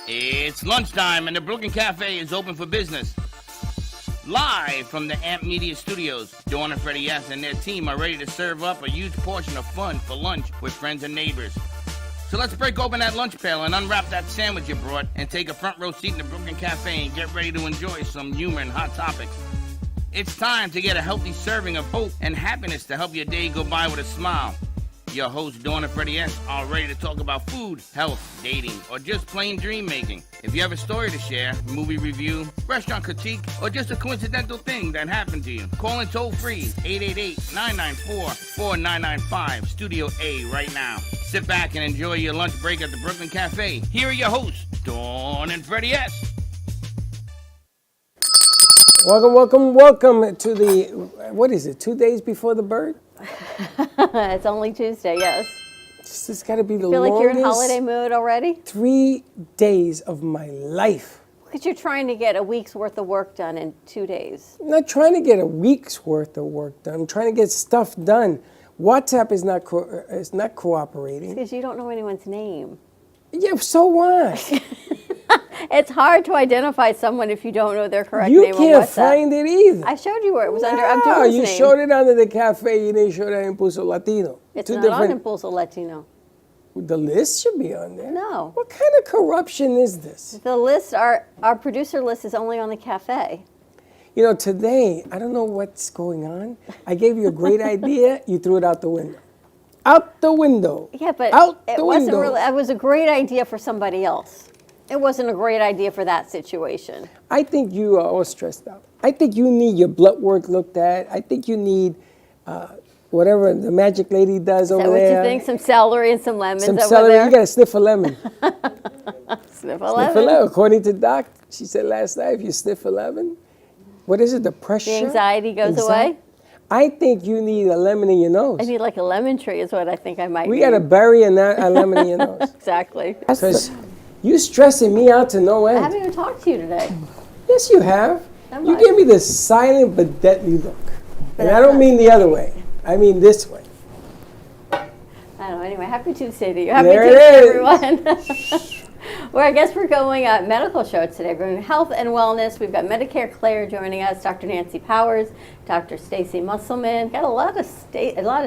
It's lunchtime and the Brooklyn Cafe is open for business. Live from the AMP Media Studios, Dawn and Freddie S. and their team are ready to serve up a huge portion of fun for lunch with friends and neighbors. So let's break open that lunch pail and unwrap that sandwich you brought and take a front row seat in the Brooklyn Cafe and get ready to enjoy some humor and hot topics. It's time to get a healthy serving of hope and happiness to help your day go by with a smile. Your hosts, Dawn and Freddie S., are ready to talk about food, health, dating, or just plain dream making. If you have a story to share, movie review, restaurant critique, or just a coincidental thing that happened to you, call in toll free 888-994-4995, Studio A right now. Sit back and enjoy your lunch break at the Brooklyn Cafe. Here are your hosts, Dawn and Freddie S. Welcome to the, what is it, 2 days before the bird? It's only Tuesday, yes. This has got to be the Feel like you're in longest holiday mood already? 3 days of my life. Because you're trying to get a week's worth of work done in 2 days. I'm not trying to get a week's worth of work done. I'm trying to get stuff done. WhatsApp is not cooperating. Because you don't know anyone's name. Yeah, so what? It's hard to identify someone if you don't know their correct You name on WhatsApp. can't find it either. I showed you where it was under No, Abdul's you name. showed it under the cafe. You didn't show that in Impulso Latino. It's Two not different. on Impulso Latino. The list should be on there. No. What kind of corruption is this? The list, our producer list is only on the cafe. You know, today, I don't know what's going on. I gave you a great idea. You threw it out the window. Out the window. Yeah, but out it the wasn't window. really, it was a great idea for somebody else. It wasn't a great idea for that situation. I think you are all stressed out. I think you need your blood work looked at. I think you need whatever the magic lady does over there. Is that what you think? Some celery and some lemons Some over celery. there? You got to sniff a lemon. Sniff a Sniff a lemon. lemon. According to Doc, she said last night, if you sniff a lemon, what is it, the pressure? The anxiety goes away? I think you need a lemon in your nose. I need like a lemon tree is what I think I might We need. got to bury a lemon in your nose. Exactly. Because you stressing me out to no I end. haven't even talked to you today. Yes, you have. Am You I? give me the silent but deadly look. And I that's don't not- mean the other way. I mean this way. I don't know. Anyway, happy Tuesday to you. Happy There it Tuesday, is. everyone. Well, I guess we're going medical show today. We're going health and wellness. We've got Medicare Claire joining us, Dr. Nancy Powers, Dr. Stacy Musselman. Got a lot of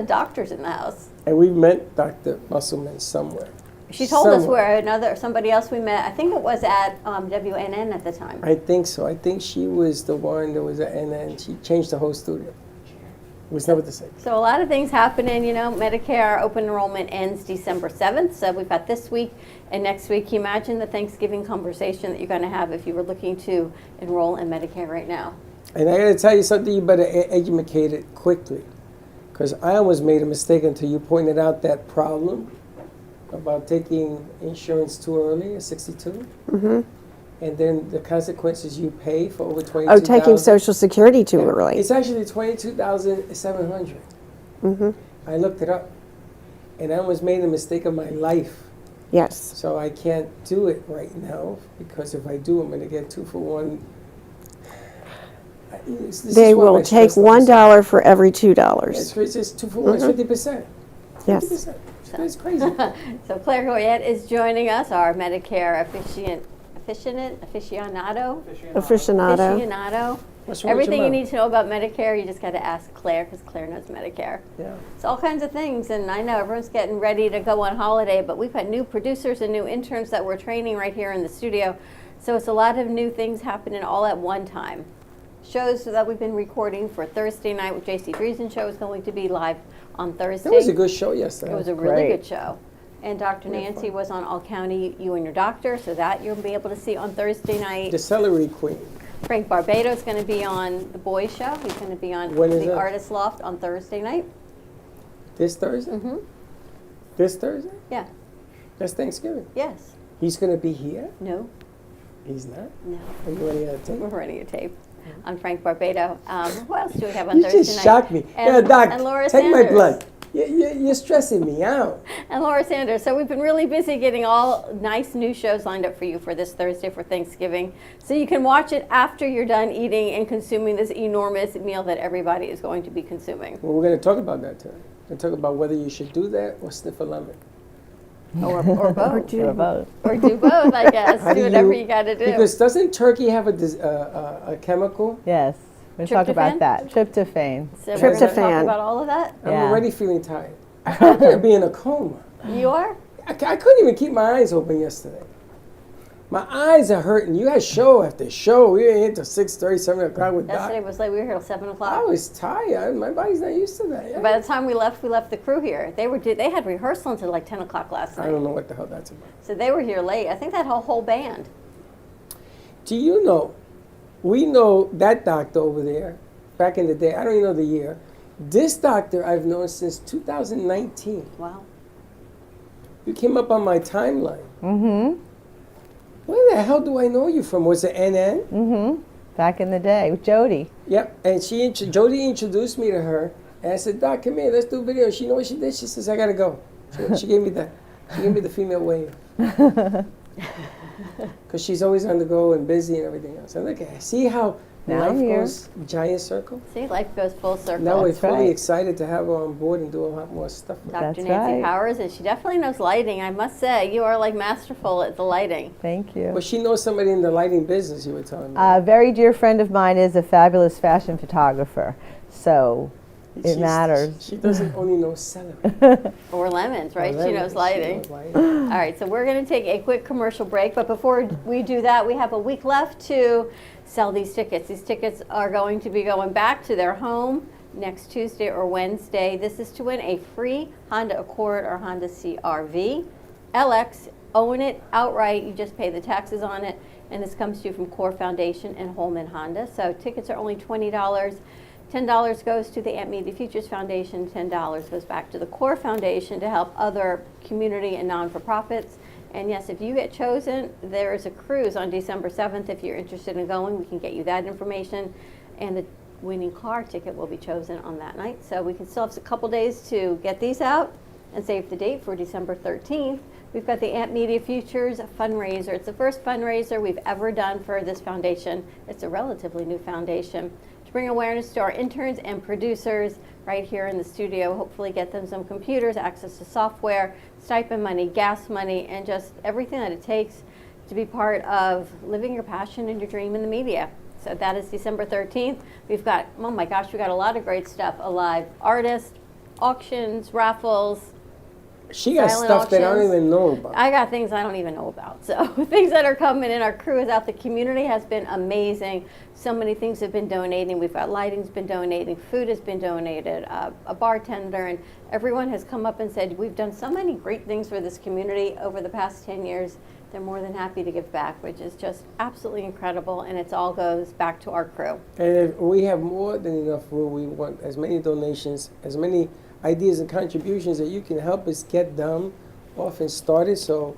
doctors in the house. And we've met Dr. Musselman somewhere. She told us Somewhere. where somebody else we met. I think it was at WNN at the time. I think so. I think she was the one that was, and then she changed the whole studio. It was never the same. So a lot of things happening, you know. Medicare open enrollment ends December 7th. So we've got this week and next week. Can you imagine the Thanksgiving conversation that you're going to have if you were looking to enroll in Medicare right now? And I got to tell you something, you better educate it quickly. Because I almost made a mistake until you pointed out that problem about taking insurance too early at 62. Mm-hmm. And then the consequences you pay for over 22,000. Oh, taking Social Security too early. It's actually 22,700. Mm-hmm. I looked it up. And I almost made the mistake of my life. Yes. So I can't do it right now because if I do, I'm going to get 2 for 1. They will take $1 for every $2. It's just 2 for 1. It's 50%. Yes. 50%. It's crazy. So Claire Goyette is joining us, our Medicare aficionado. What's wrong with Everything your you mouth? need to know about Medicare, you just got to ask Claire because Claire knows Medicare. Yeah. It's all kinds of things, and I know everyone's getting ready to go on holiday, but we've got new producers and new interns that we're training right here in the studio. So it's a lot of new things happening all at one time. Shows that we've been recording for Thursday night with JC Driesen show is going to be live on Thursday. That was a good show yesterday. It was a really Great. good show. And Dr. Very Nancy fun. was on All County, You and Your Doctor, so that you'll be able to see on Thursday night. The Celery Queen. Frank Barbado is going to be on The Boys Show. He's going to be on When is The that? Artist Loft on Thursday night. This Thursday? Mm-hmm. This Thursday? Yeah. That's Thanksgiving. Yes. He's going to be here? No. He's not? No. Are you ready to take? We're running a tape on Frank Barbado. Who else do we have on You Thursday night? just shocked me. And, Yeah, Doc, and Laura take Sanders. my blood. You're stressing me out. And Laura Sanders. So we've been really busy getting all nice new shows lined up for you for this Thursday for Thanksgiving. So you can watch it after you're done eating and consuming this enormous meal that everybody is going to be consuming. Well, we're going to talk about that today. We're going to talk about whether you should do that or sniff a lemon. Or both. Or do both. Or do both, I guess. How Do whatever you got to do. Because doesn't turkey have a chemical? Yes. We'll talk about Tryptophan? that. Tryptophan. So we're going to talk Tryptophan. about all of that? I'm Yeah. already feeling tired. I could be in a coma. You are? I couldn't even keep my eyes open yesterday. My eyes are hurting. You had show after show. We were here till 6:30, 7 o'clock with Yesterday Doc. was late. We were here till 7 o'clock. I was tired. My body's not used to that. By the time we left the crew here. They had rehearsal until like 10 o'clock last I night. don't know what the hell that's about. So they were here late. I think that whole band. Do you know, we know that doctor over there, back in the day, I don't even know the year. This doctor I've known since 2019. Wow. You came up on my timeline. Mm-hmm. Where the hell do I know you from? Was it NN? Mm-hmm. Back in the day with Jody. Yep. And Jody introduced me to her. And I said, Doc, come here, let's do a video. She know what she did? She says, I gotta go. She gave me the female wave. Because she's always on the go and busy and everything else. And look at her. See how Now life I'm here. goes giant circle? See, life goes full circle. Now we're That's fully right. excited to have her on board and do a lot more stuff. with her. Dr. That's Nancy right. Powers, and she definitely knows lighting. I must say, you are like masterful at the lighting. Thank you. Well, she knows somebody in the lighting business, you were telling me. A very dear friend of mine is a fabulous fashion photographer. So it She's- matters. She doesn't only know celery. Or lemons, right? Or She lemons. knows lighting. knows lighting. All right, so we're going to take a quick commercial break, but before we do that, we have a week left to sell these tickets. These tickets are going to be going back to their home next Tuesday or Wednesday. This is to win a free Honda Accord or Honda CR-V. LX, own it outright. You just pay the taxes on it, and this comes to you from Core Foundation and Holman Honda. So tickets are only $20. $10 goes to the Aunt Media Futures Foundation. $10 goes back to the Core Foundation to help other community and non-for-profits. And yes, if you get chosen, there is a cruise on December 7th. If you're interested in going, we can get you that information. And the winning car ticket will be chosen on that night. So we can still have a couple days to get these out and save the date for December 13th. We've got the Aunt Media Futures fundraiser. It's the first fundraiser we've ever done for this foundation. It's a relatively new foundation. To bring awareness to our interns and producers right here in the studio, hopefully get them some computers, access to software, stipend money, gas money, and just everything that it takes to be part of living your passion and your dream in the media. So that is December 13th. We've got, oh my gosh, we got a lot of great stuff. A live artist, auctions, raffles. She got Silent stuff that I don't auctions. even know about. I got things I don't even know about. So things that are coming in. Our crew is out. The community has been amazing. So many things have been donating. We've got lighting's been donating. Food has been donated. A bartender. And everyone has come up and said, we've done so many great things for this community over the past 10 years. They're more than happy to give back, which is just absolutely incredible. And it all goes back to our crew. And if we have more than enough room. We want as many donations, as many ideas and contributions that you can help us get them off and started. So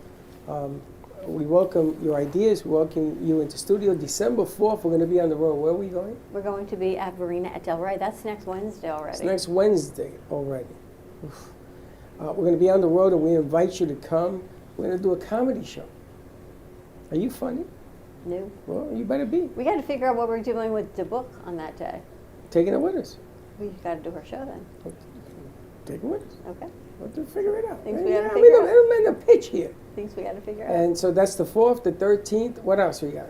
we welcome your ideas. We welcome you into studio. December 4th, we're going to be on the road. Where are we going? We're going to be at Verena at Del Rey. That's next Wednesday already. It's next Wednesday already. Oof. We're going to be on the road, and we invite you to come. We're going to do a comedy show. Are you funny? No. Well, you better be. We got to figure out what we're doing with the book on that day. Taking it with us. We got to do our show then. Take it with us. Okay. We'll have to figure it out. Things we gotta I figure out. don't mean to pitch here. Things we got to figure out. And so that's the 4th, the 13th. What else we got?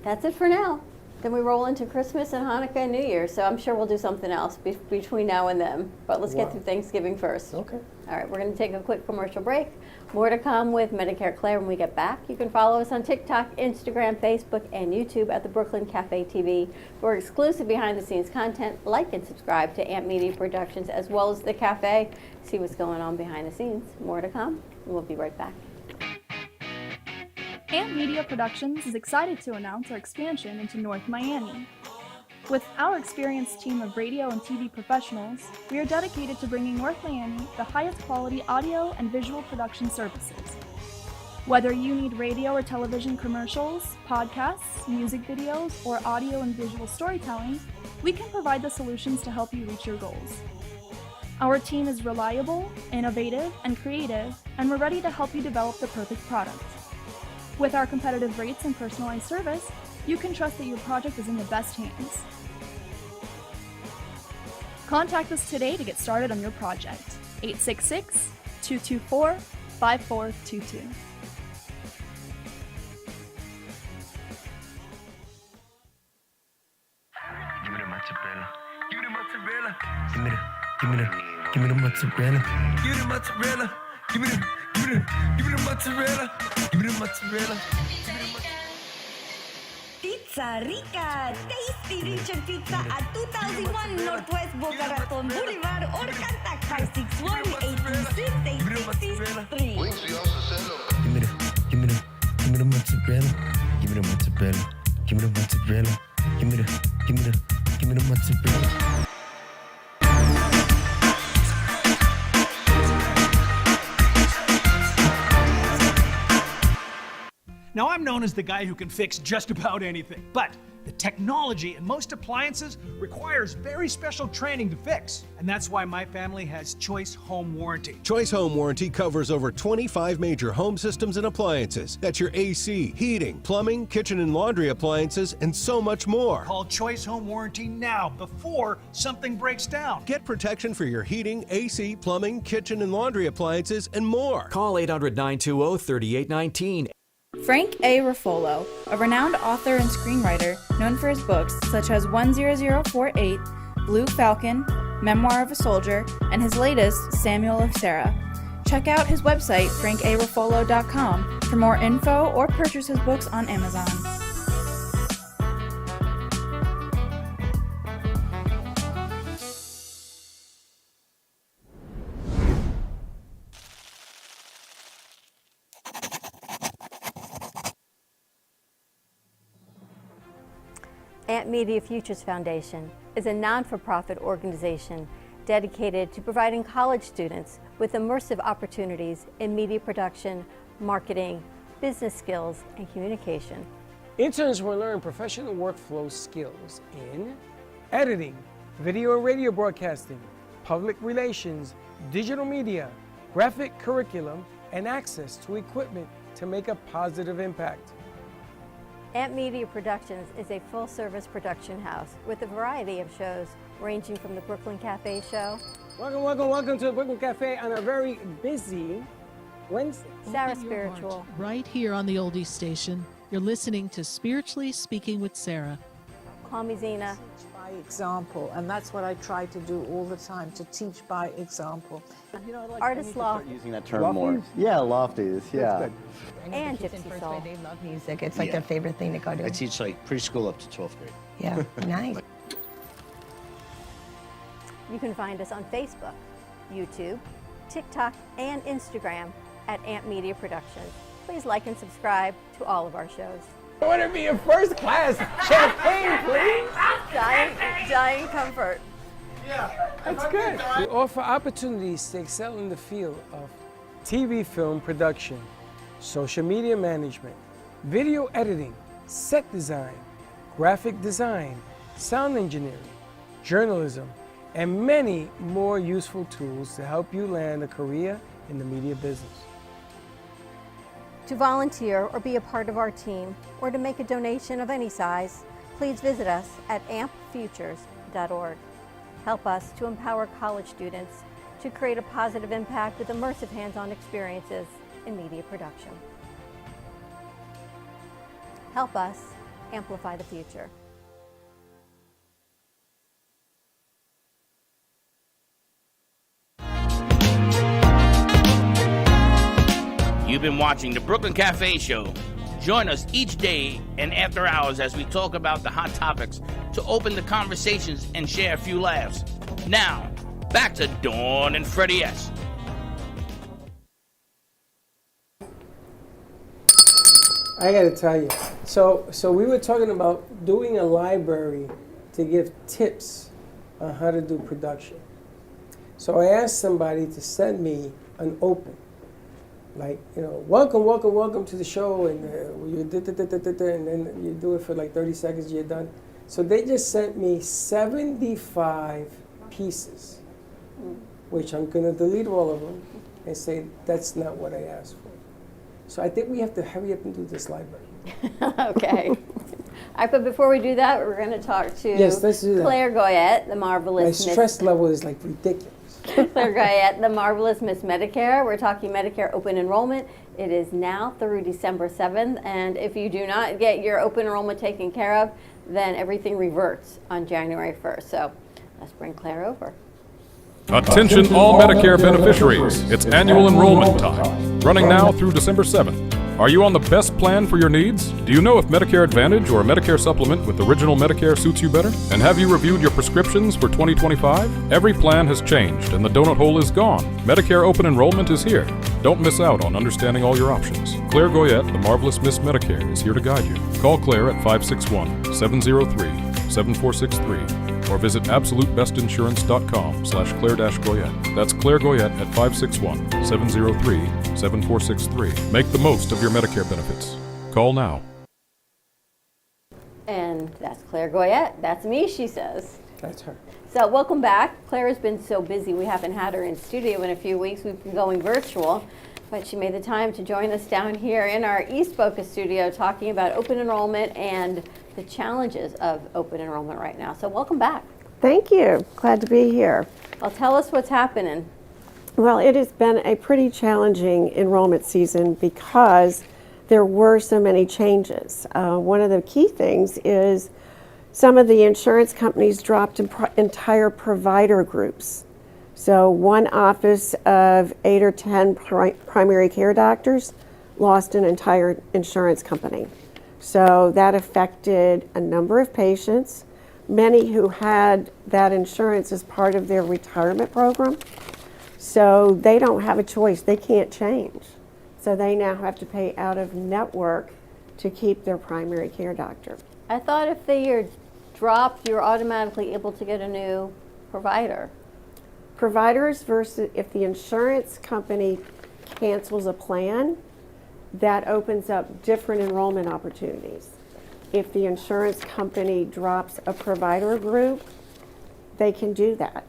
That's it for now. Then we roll into Christmas and Hanukkah and New Year. So I'm sure we'll do something else between now and then. But let's Wow. get through Thanksgiving first. Okay. All right, we're going to take a quick commercial break. More to come with Medicare Claire when we get back. You can follow us on TikTok, Instagram, Facebook, and YouTube at the Brooklyn Cafe TV for exclusive behind-the-scenes content. Like and subscribe to Amp Media Productions as well as the cafe. See what's going on behind the scenes. More to come. We'll be right back. Amp Media Productions is excited to announce our expansion into North Miami. With our experienced team of radio and TV professionals, we are dedicated to bringing North Miami the highest quality audio and visual production services. Whether you need radio or television commercials, podcasts, music videos, or audio and visual storytelling, we can provide the solutions to help you reach your goals. Our team is reliable, innovative, and creative, and we're ready to help you develop the perfect product. With our competitive rates and personalized service, you can trust that your project is in the best hands. Contact us today to get started on your project. 866-224-5255. 5422. Give me the mozzarella. Give me the mozzarella. Give me the mozzarella. Give me the mozzarella. Give me the mozzarella. Give me the mozzarella. Pizza Rica, tasty Richard Pizza at 2001 Northwest Boca Raton Boulevard or contact 561-826-8663. Give me the mozzarella. Give me the mozzarella. Give me the mozzarella. Give me the mozzarella. Now, I'm known as the guy who can fix just about anything, but the technology in most appliances requires very special training to fix. And that's why my family has Choice Home Warranty. Choice Home Warranty covers over 25 major home systems and appliances. That's your AC, heating, plumbing, kitchen and laundry appliances, and so much more. Call Choice Home Warranty now before something breaks down. Get protection for your heating, AC, plumbing, kitchen and laundry appliances, and more. Call 800-920-3819. Frank A. Ruffolo, a renowned author and screenwriter known for his books such as 10048, Blue Falcon, Memoir of a Soldier, and his latest, Samuel of Sarah. Check out his website, frankaruffolo.com, for more info or purchase his books on Amazon. Amp Media Futures Foundation is a non-for-profit organization dedicated to providing college students with immersive opportunities in media production, marketing, business skills, and communication. Interns will learn professional workflow skills in editing, video and radio broadcasting, public relations, digital media, graphic curriculum, and access to equipment to make a positive impact. Amp Media Productions is a full-service production house with a variety of shows ranging from the Brooklyn Cafe show. Welcome to the Brooklyn Cafe on a very busy Wednesday. Sarah Spiritual. Right here on the Oldies station, you're listening to Spiritually Speaking with Sarah. Call me Zena. By example, and that's what I try to do all the time, to teach by example. You know, Artist Loft. Using that term more. Yeah, lofties, yeah. And Gypsy Soul. They love music. It's like their favorite thing to go to. I teach like preschool up to 12th grade. Yeah, nice. You can find us on Facebook, YouTube, TikTok, and Instagram at Amp Media Productions. Please like and subscribe to all of our shows. I want to be in first class. Champagne, please. Dying comfort. Yeah, that's good. We offer opportunities to excel in the field of TV film production, social media management, video editing, set design, graphic design, sound engineering, journalism, and many more useful tools to help you land a career in the media business. To volunteer or be a part of our team, or to make a donation of any size, please visit us at ampfutures.org. Help us to empower college students to create a positive impact with immersive hands-on experiences in media production. Help us amplify the future. You've been watching the Brooklyn Cafe Show. Join us each day and after hours as we talk about the hot topics to open the conversations and share a few laughs. Now, back to Dawn and Freddie S. I gotta tell you, so we were talking about doing a library to give tips on how to do production. So I asked somebody to send me an open. Like, you know, welcome to the show, and you and then you do it for like 30 seconds, you're done. So they just sent me 75 pieces, which I'm gonna delete all of them and say that's not what I asked for. So I think we have to hurry up and do this library. Okay. All right, but before we do that, we're going to talk to Yes, let's do that. Claire Goyette, the marvelous My Miss. stress level is like ridiculous. Claire Guyette, the marvelous Miss Medicare. We're talking Medicare open enrollment. It is now through December 7th, and if you do not get your open enrollment taken care of, then everything reverts on January 1st. So let's bring Claire over. Attention all Medicare beneficiaries. It's annual enrollment time, running now through December 7th. Are you on the best plan for your needs? Do you know if Medicare Advantage or a Medicare supplement with Original Medicare suits you better? And have you reviewed your prescriptions for 2025? Every plan has changed and the donut hole is gone. Medicare open enrollment is here. Don't miss out on understanding all your options. Claire Goyette, the marvelous Miss Medicare, is here to guide you. Call Claire at 561-703-7463 or visit absolutebestinsurance.com/Claire-Goyette. That's Claire Goyette at 561-703-7463. Make the most of your Medicare benefits. Call now. And that's Claire Goyette. That's me, she says. That's her. So welcome back. Claire has been so busy, we haven't had her in studio in a few weeks. We've been going virtual, but she made the time to join us down here in our East Boca studio talking about open enrollment and the challenges of open enrollment right now. So welcome back. Thank you. Glad to be here. Well, tell us what's happening. Well, it has been a pretty challenging enrollment season because there were so many changes. One of the key things is some of the insurance companies dropped entire provider groups. So one office of 8 or 10 primary care doctors lost an entire insurance company. So that affected a number of patients, many who had that insurance as part of their retirement program. So they don't have a choice. They can't change. So they now have to pay out of network to keep their primary care doctor. I thought if they are dropped, you're automatically able to get a new provider. Providers versus if the insurance company cancels a plan, that opens up different enrollment opportunities. If the insurance company drops a provider group, they can do that.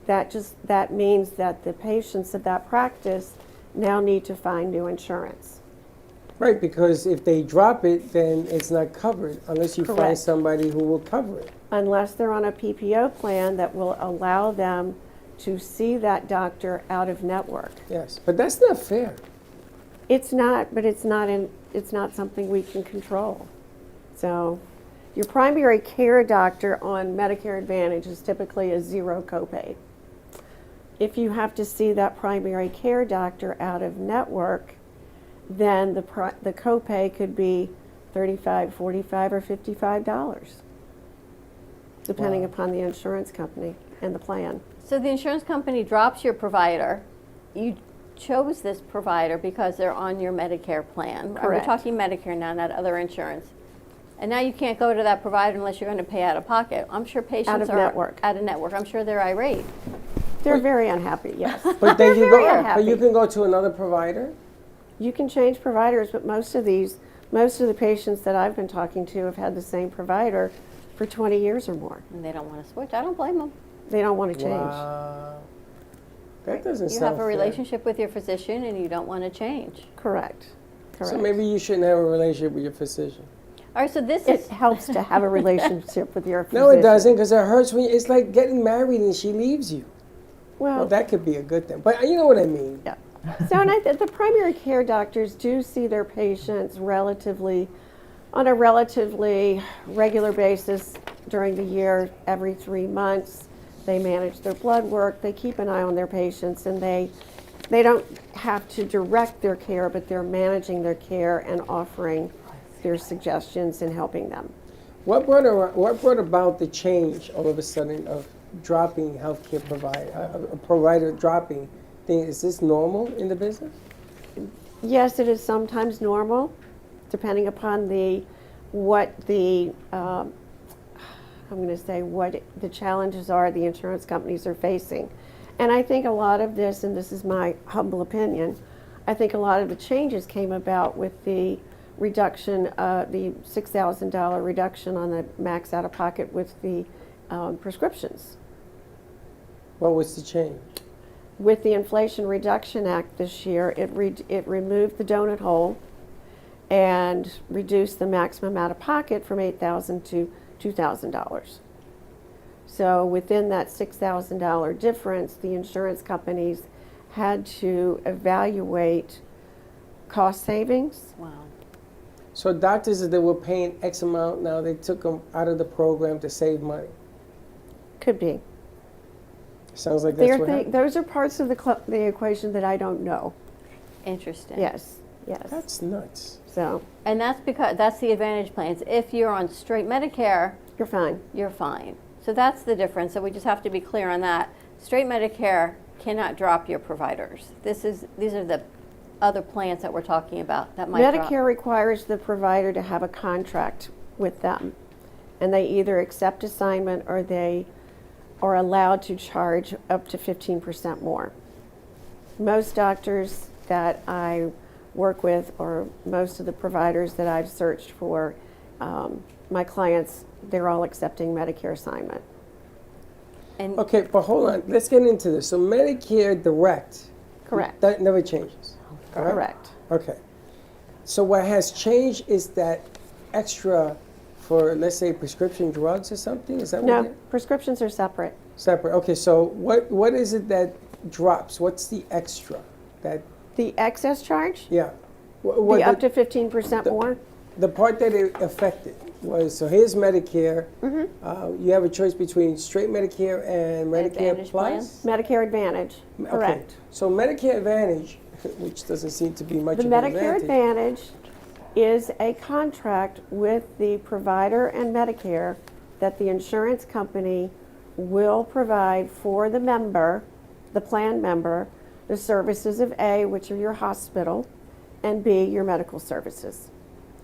That means that the patients of that practice now need to find new insurance. Right, because if they drop it, then it's not covered unless you find Correct. somebody who will cover it. Unless they're on a PPO plan that will allow them to see that doctor out of network. Yes, but that's not fair. It's not, but it's not something we can control. So your primary care doctor on Medicare Advantage is typically a zero copay. If you have to see that primary care doctor out of network, then the copay could be $35, $45, or $55, depending upon the insurance company and the plan. So the insurance company drops your provider. You chose this provider because they're on your Medicare plan. Correct. We're talking Medicare now, not other insurance. And now you can't go to that provider unless you're going to pay out of pocket. I'm sure patients Out of are network. out of network. I'm sure they're irate. They're very unhappy, yes. But then you very go. unhappy. But you can go to another provider. You can change providers, but most of the patients that I've been talking to have had the same provider for 20 years or more. And they don't want to switch. I don't blame them. They don't want to change. Wow. That doesn't You sound have a fair. relationship with your physician and you don't want to change. Correct. So maybe you shouldn't have a relationship with your physician. All right, so this It is helps to have a relationship with your physician. No, it doesn't, because it hurts when it's like getting married and she leaves you. Well, that could be a good thing, but you know what I mean. Yeah. So, and the primary care doctors do see their patients on a relatively regular basis during the year, every 3 months. They manage their blood work, they keep an eye on their patients, and they don't have to direct their care, but they're managing their care and offering their suggestions and helping them. What brought about the change all of a sudden of dropping healthcare a provider dropping thing? Is this normal in the business? Yes, it is sometimes normal, depending upon what the challenges are the insurance companies are facing. And I think a lot of this, and this is my humble opinion, I think a lot of the changes came about with the reduction, the $6,000 reduction on the max out-of-pocket with the prescriptions. What was the change? With the Inflation Reduction Act this year, it removed the donut hole and reduced the maximum out-of-pocket from $8,000 to $2,000. So within that $6,000 difference, the insurance companies had to evaluate cost savings. Wow. So doctors that were paying X amount, now they took them out of the program to save money. Could be. Sounds like that's what happened. Those are parts of the equation that I don't know. Interesting. Yes, yes. That's nuts. So. And that's because that's the Advantage plans. If you're on straight Medicare, you're fine. You're fine. So that's the difference. So we just have to be clear on that. Straight Medicare cannot drop your providers. These are the other plans that we're talking about that might Medicare drop. requires the provider to have a contract with them, and they either accept assignment or they are allowed to charge up to 15% more. Most doctors that I work with, or most of the providers that I've searched for, my clients, they're all accepting Medicare assignment. And okay, but hold on. Let's get into this. So Medicare Direct. Correct. That never changes. Correct. Okay. So what has changed is that extra for, let's say, prescription drugs or something? Is that what No, it is? prescriptions are separate. Separate. Okay, so what is it that drops? What's the extra? The excess charge? Yeah. The up to 15% more? The part that it affected was, so here's Medicare. Mm-hmm. You have a choice between straight Medicare and Medicare Advantage Plus? Medicare Advantage, correct. Okay. So Medicare Advantage, which doesn't seem to be much The of an Medicare advantage. Advantage is a contract with the provider and Medicare that the insurance company will provide for the member, the plan member, the services of A, which are your hospital, and B, your medical services.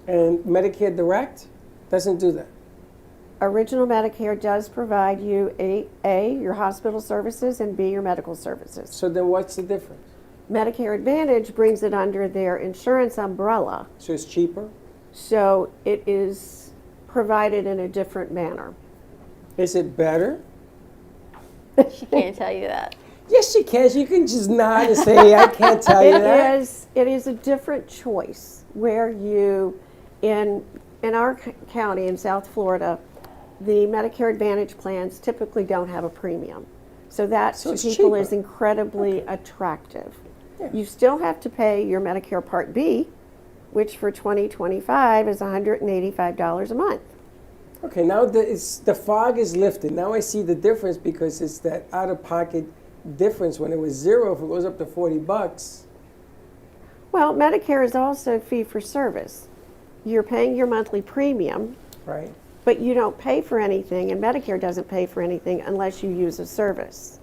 And Medicare Direct doesn't do that. Original Medicare does provide you A, your hospital services, and B, your medical services. So then what's the difference? Medicare Advantage brings it under their insurance umbrella. So it's cheaper? So it is provided in a different manner. Is it better? She can't tell you that. Yes, she can. You can just nod and say, I can't tell you that. It is a different choice where you, in our county in South Florida, the Medicare Advantage plans typically don't have a premium. So that So to it's people cheaper. is incredibly attractive. Yeah. You still have to pay your Medicare Part B, which for 2025 is $185 a month. Okay, now the fog is lifted. Now I see the difference because it's that out-of-pocket difference. When it was zero, if it goes up to $40, Well, Medicare is also fee for service. You're paying your monthly premium, right? but you don't pay for anything, and Medicare doesn't pay for anything unless you use a service.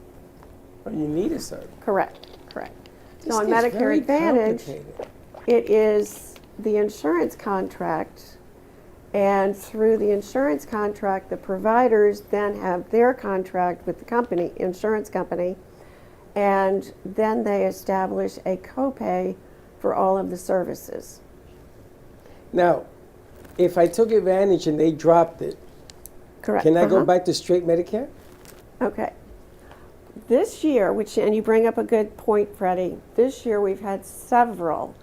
Or you need a service. Correct, correct. This So on gets Medicare very Advantage, complicated. it is the insurance contract, and through the insurance contract, the providers then have their contract with the company, insurance company, and then they establish a copay for all of the services. Now, if I took Advantage and they dropped it, Correct. can I go back to straight Medicare? Okay. This year, and you bring up a good point, Freddie, this year we've had several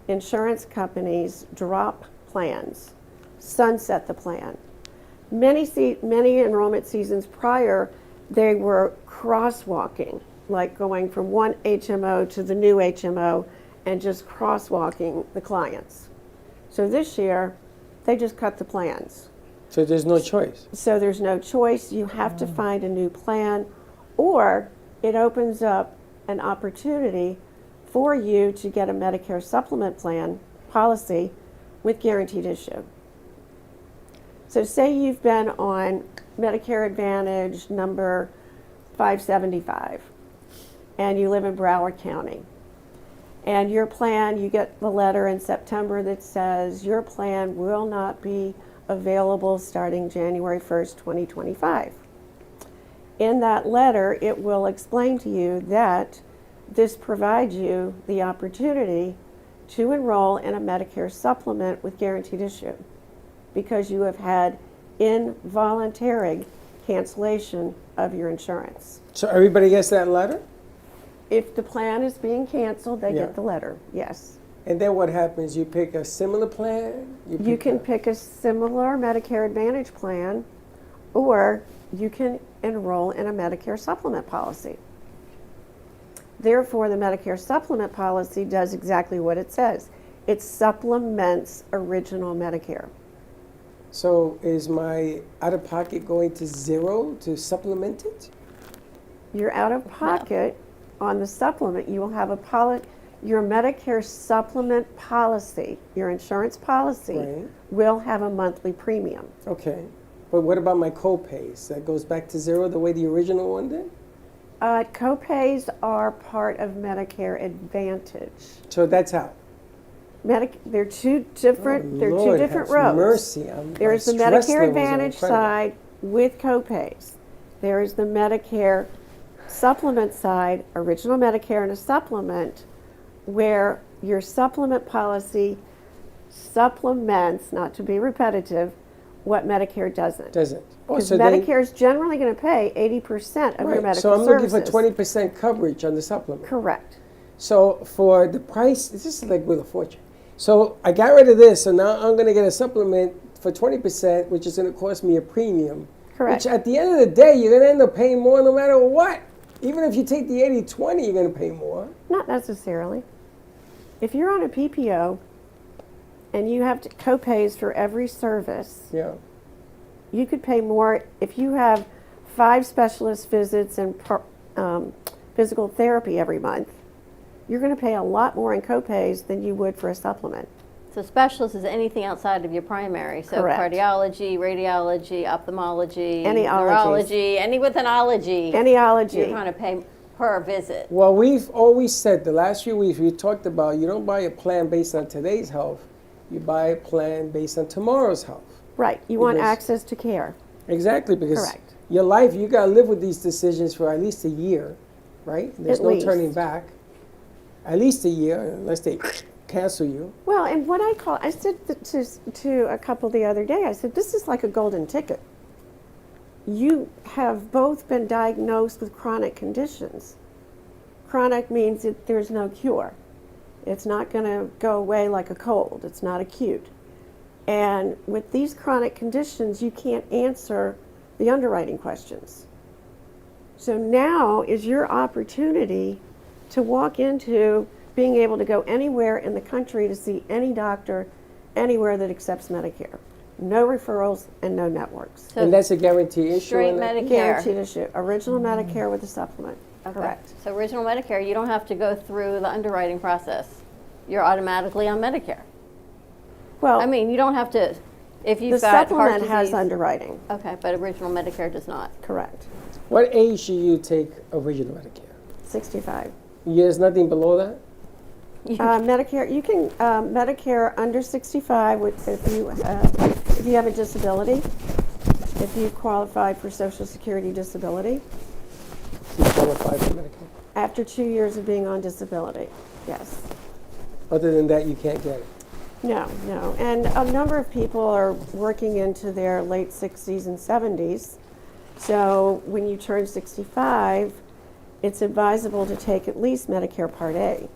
insurance companies drop plans, sunset the plan. Many enrollment seasons prior, they were crosswalking, like going from one HMO to the new HMO and just crosswalking the clients. So this year, they just cut the plans. So there's no choice. So there's no choice. You have to find a new plan, or it opens up an opportunity for you to get a Medicare supplement plan policy with guaranteed issue. So say you've been on Medicare Advantage number 575 and you live in Broward County. And your plan, you get the letter in September that says your plan will not be available starting January 1st, 2025. In that letter, it will explain to you that this provides you the opportunity to enroll in a Medicare supplement with guaranteed issue because you have had involuntary cancellation of your insurance. So everybody gets that letter? If the plan is being canceled, they Yeah. get the letter, yes. And then what happens? You pick a similar plan? You can pick a similar Medicare Advantage plan, or you can enroll in a Medicare supplement policy. Therefore, the Medicare supplement policy does exactly what it says. It supplements original Medicare. So is my out-of-pocket going to zero to supplement it? Your out-of-pocket on the supplement, you will have your Medicare supplement policy, your insurance policy, Right. will have a monthly premium. Okay. But what about my co-pays? That goes back to zero the way the original one did? Co-pays are part of Medicare Advantage. So that's out. They're two different. They're Lord two different have roads. mercy. There's the my stress Medicare levels are Advantage incredible. side with co-pays. There is the Medicare supplement side, original Medicare and a supplement, where your supplement policy supplements, not to be repetitive, what Medicare doesn't. Doesn't. Oh, Because so then- Medicare is generally going to pay 80% of your Right, medical so I'm services. looking for 20% coverage on the supplement. Correct. So for the price, this is like Wheel of Fortune. So I got rid of this, so now I'm going to get a supplement for 20%, which is going to cost me a premium. Correct. Which at the end of the day, you're going to end up paying more no matter what. Even if you take the 80-20, you're going to pay more. Not necessarily. If you're on a PPO and you have co-pays for every service, Yeah. you could pay more if you have 5 specialist visits and physical therapy every month. You're going to pay a lot more in co-pays than you would for a supplement. So specialist is anything outside of your primary. So Correct. cardiology, radiology, ophthalmology, Any ologies. neurology, any with an ology. Any ology. You're going to pay per visit. Well, we've always said the last few weeks we talked about you don't buy a plan based on today's health, you buy a plan based on tomorrow's health. Right. You want Because- access to care. Exactly, because Correct. your life, you got to live with these decisions for at least a year, right? There's At no least. turning back. At least a year, unless they cancel you. Well, and what I said to a couple the other day, I said, this is like a golden ticket. You have both been diagnosed with chronic conditions. Chronic means that there's no cure. It's not going to go away like a cold. It's not acute. And with these chronic conditions, you can't answer the underwriting questions. So now is your opportunity to walk into being able to go anywhere in the country to see any doctor anywhere that accepts Medicare. No referrals and no networks. So And that's a guarantee issue. straight on that? Medicare. Guaranteed issue. Original Medicare with a supplement. Okay. Correct. So original Medicare, you don't have to go through the underwriting process. You're automatically on Medicare. Well, I mean, you don't have to, if the you've got heart supplement disease. has underwriting. Okay, but original Medicare does not. Correct. What age should you take original Medicare? 65. There's nothing below that? Medicare, you can Medicare under 65 if you have a disability, if you qualify for Social Security disability. You qualify for Medicare. After 2 years of being on disability, yes. Other than that, you can't get it. No. And a number of people are working into their late 60s and 70s. So when you turn 65, it's advisable to take at least Medicare Part A.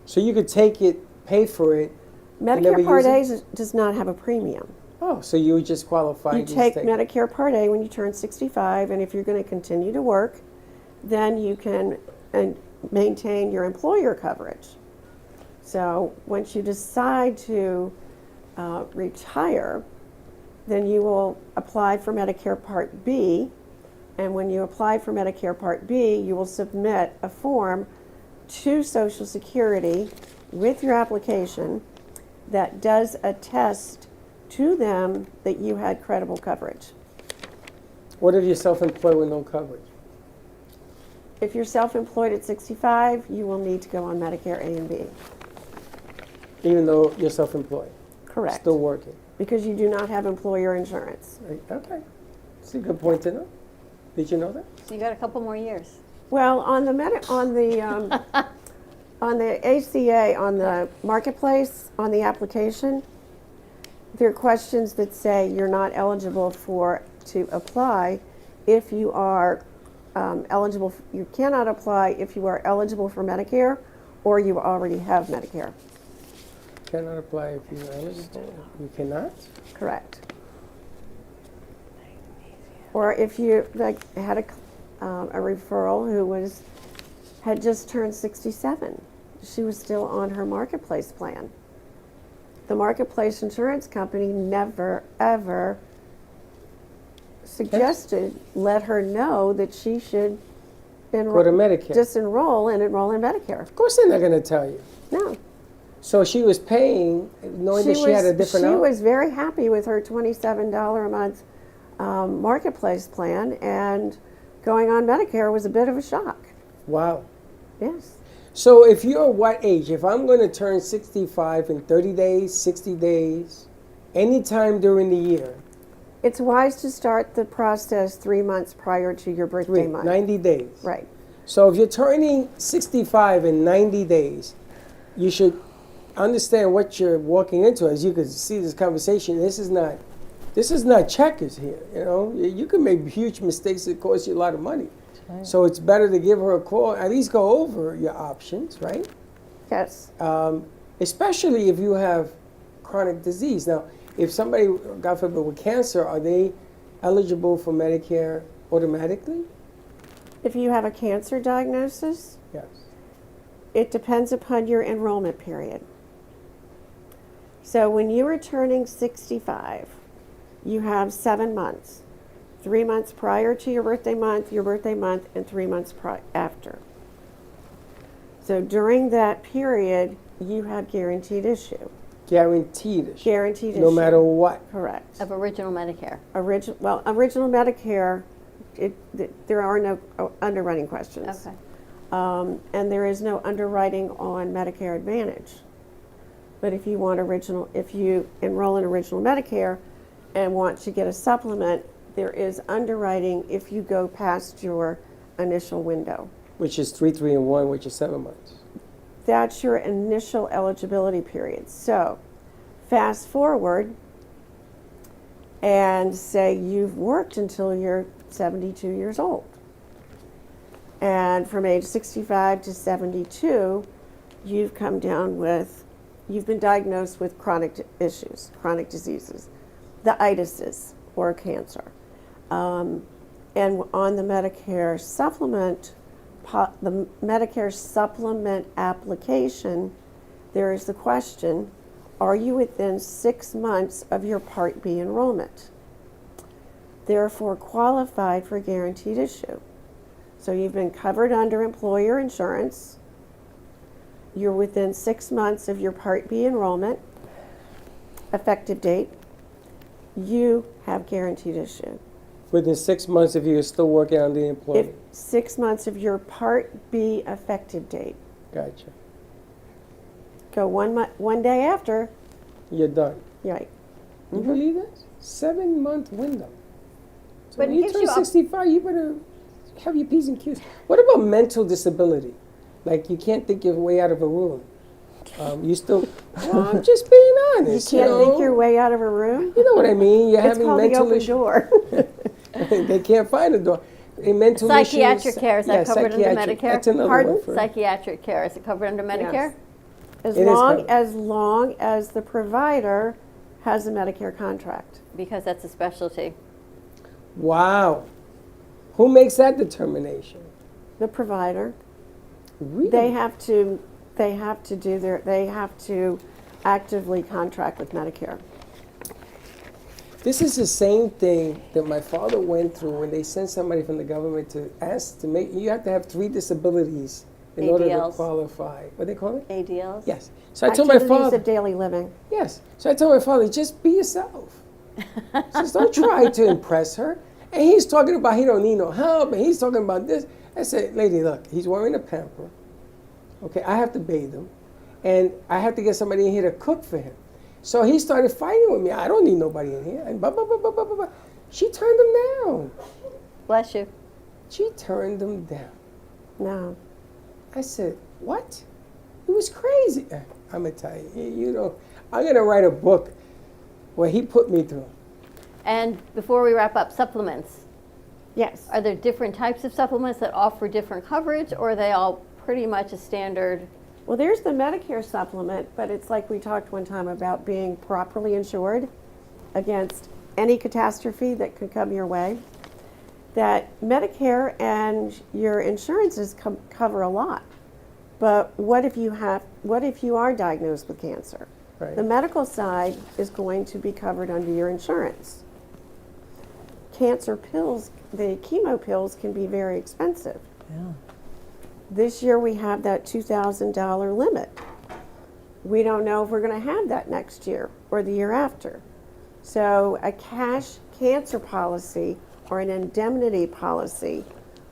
So you could take it, pay for it. and never Medicare Part A use it? does not have a premium. Oh, so you would just qualify. You just take it. Medicare Part A when you turn 65, and if you're going to continue to work, then you can maintain your employer coverage. So once you decide to retire, then you will apply for Medicare Part B, and when you apply for Medicare Part B, you will submit a form to Social Security with your application that does attest to them that you had credible coverage. What if you're self-employed with no coverage? If you're self-employed at 65, you will need to go on Medicare A and B. Even though you're self-employed? Correct. Still working? Because you do not have employer insurance. Right, okay. That's a good point to know. Did you know that? So you got a couple more years. Well, on the ACA, on the marketplace, on the application, there are questions that say you're not eligible to apply if you are eligible. You cannot apply if you are eligible for Medicare or you already have Medicare. Cannot apply if you're eligible. You cannot? Correct. Or if you had a referral who had just turned 67, she was still on her marketplace plan. The marketplace insurance company never, ever suggested, let her know that she should Go to Medicare. disenroll and enroll in Medicare. Of course they're not going to tell you. No. So she was paying, knowing that she had a different She was very happy with her $27 a month marketplace plan, and going on Medicare was a bit of a shock. Wow. Yes. So if you're what age? If I'm going to turn 65 in 30 days, 60 days, anytime during the year? It's wise to start the process 3 months prior to your birthday month. 90 days. Right. So if you're turning 65 in 90 days, you should understand what you're walking into. As you can see this conversation, this is not checkers here. You know, you can make huge mistakes that cost you a lot of money. Right. So it's better to give her a call, at least go over your options, right? Yes. Especially if you have chronic disease. Now, if somebody, God forbid, with cancer, are they eligible for Medicare automatically? If you have a cancer diagnosis, yes. It depends upon your enrollment period. So when you are turning 65, you have 7 months. 3 months prior to your birthday month, and 3 months after. So during that period, you have guaranteed issue. Guaranteed issue. Guaranteed issue. No matter what. Correct. Of original Medicare. Original Medicare, there are no underwriting questions. Okay. And there is no underwriting on Medicare Advantage. But if you enroll in original Medicare and want to get a supplement, there is underwriting if you go past your initial window. Which is 3, 3, and 1, which is 7 months. That's your initial eligibility period. So fast forward and say you've worked until you're 72 years old. And from age 65 to 72, you've been diagnosed with chronic issues, chronic diseases, the itises or cancer. And on the Medicare supplement, the Medicare supplement application, there is the question, are you within 6 months of your Part B enrollment? Therefore qualified for guaranteed issue. So you've been covered under employer insurance. You're within 6 months of your Part B enrollment, effective date. You have guaranteed issue. Within 6 months if you're still working on the employee. 6 months of your Part B effective date. Gotcha. Go 1 day after. You're done. Right. You believe that? 7 month window. So But when you turn 65, you better have your P's and Q's. What about mental disability? Like you can't think your way out of a room. I'm just being honest. You can't think your way out of a room? You know what I mean? You're it's having called mental the open issues. door. They can't find a door. Mental Psychiatric issues, care, is that covered under Medicare? That's another word for it. Psychiatric care, is it covered under Medicare? Yes. As long as the provider has a Medicare contract. Because that's a specialty. Wow. Who makes that determination? The provider. Really? They have to actively contract with Medicare. This is the same thing that my father went through when they sent somebody from the government to ask to make, you have to have 3 disabilities in order to qualify. What do they call it? ADLs? Yes. So I told my father. Activities of daily living. Yes. So I told my father, just be yourself. Just don't try to impress her. And he's talking about he don't need no help, and he's talking about this. I said, lady, look, he's wearing a pamper. Okay, I have to bathe him, and I have to get somebody in here to cook for him. So he started fighting with me. I don't need nobody in here. And blah, blah, blah, blah, blah, blah. She turned him down. Bless you. She turned him down. No. I said, what? It was crazy. I'm going to tell you, I'm going to write a book where he put me through. And before we wrap up, supplements. Yes. Are there different types of supplements that offer different coverage, or are they all pretty much a standard? Well, there's the Medicare supplement, but it's like we talked one time about being properly insured against any catastrophe that could come your way. that Medicare and your insurances cover a lot. But what if you are diagnosed with cancer? Right. The medical side is going to be covered under your insurance. Cancer pills, the chemo pills, can be very expensive. Yeah. This year we have that $2,000 limit. We don't know if we're going to have that next year or the year after. So a cash cancer policy or an indemnity policy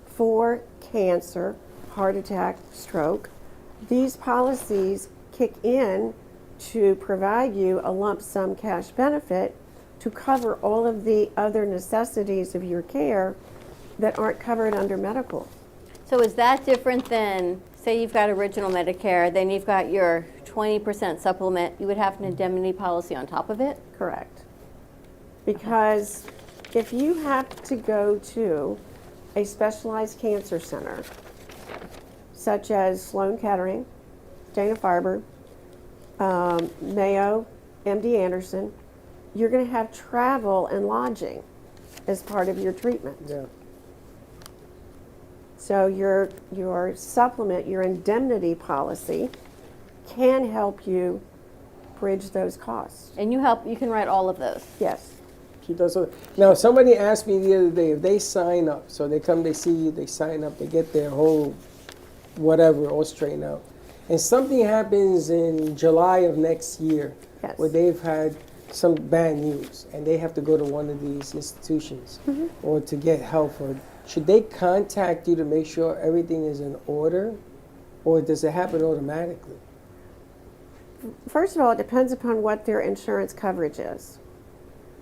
for cancer, heart attack, stroke, these policies kick in to provide you a lump sum cash benefit to cover all of the other necessities of your care that aren't covered under medical. So is that different than, say you've got original Medicare, then you've got your 20% supplement, you would have an indemnity policy on top of it? Correct. Because if you have to go to a specialized cancer center, such as Sloan Kettering, Dana-Farber, Mayo, MD Anderson, you're going to have travel and lodging as part of your treatment. Yeah. So your supplement, your indemnity policy, can help you bridge those costs. And you can write all of those? Yes. She does. Now, somebody asked me the other day, if they sign up, so they come, they see you, they sign up, they get their whole whatever all straightened out, and something happens in July of next year, yes, where they've had some bad news and they have to go to one of these institutions or to get help, or should they contact you to make sure everything is in order, or does it happen automatically? First of all, it depends upon what their insurance coverage is.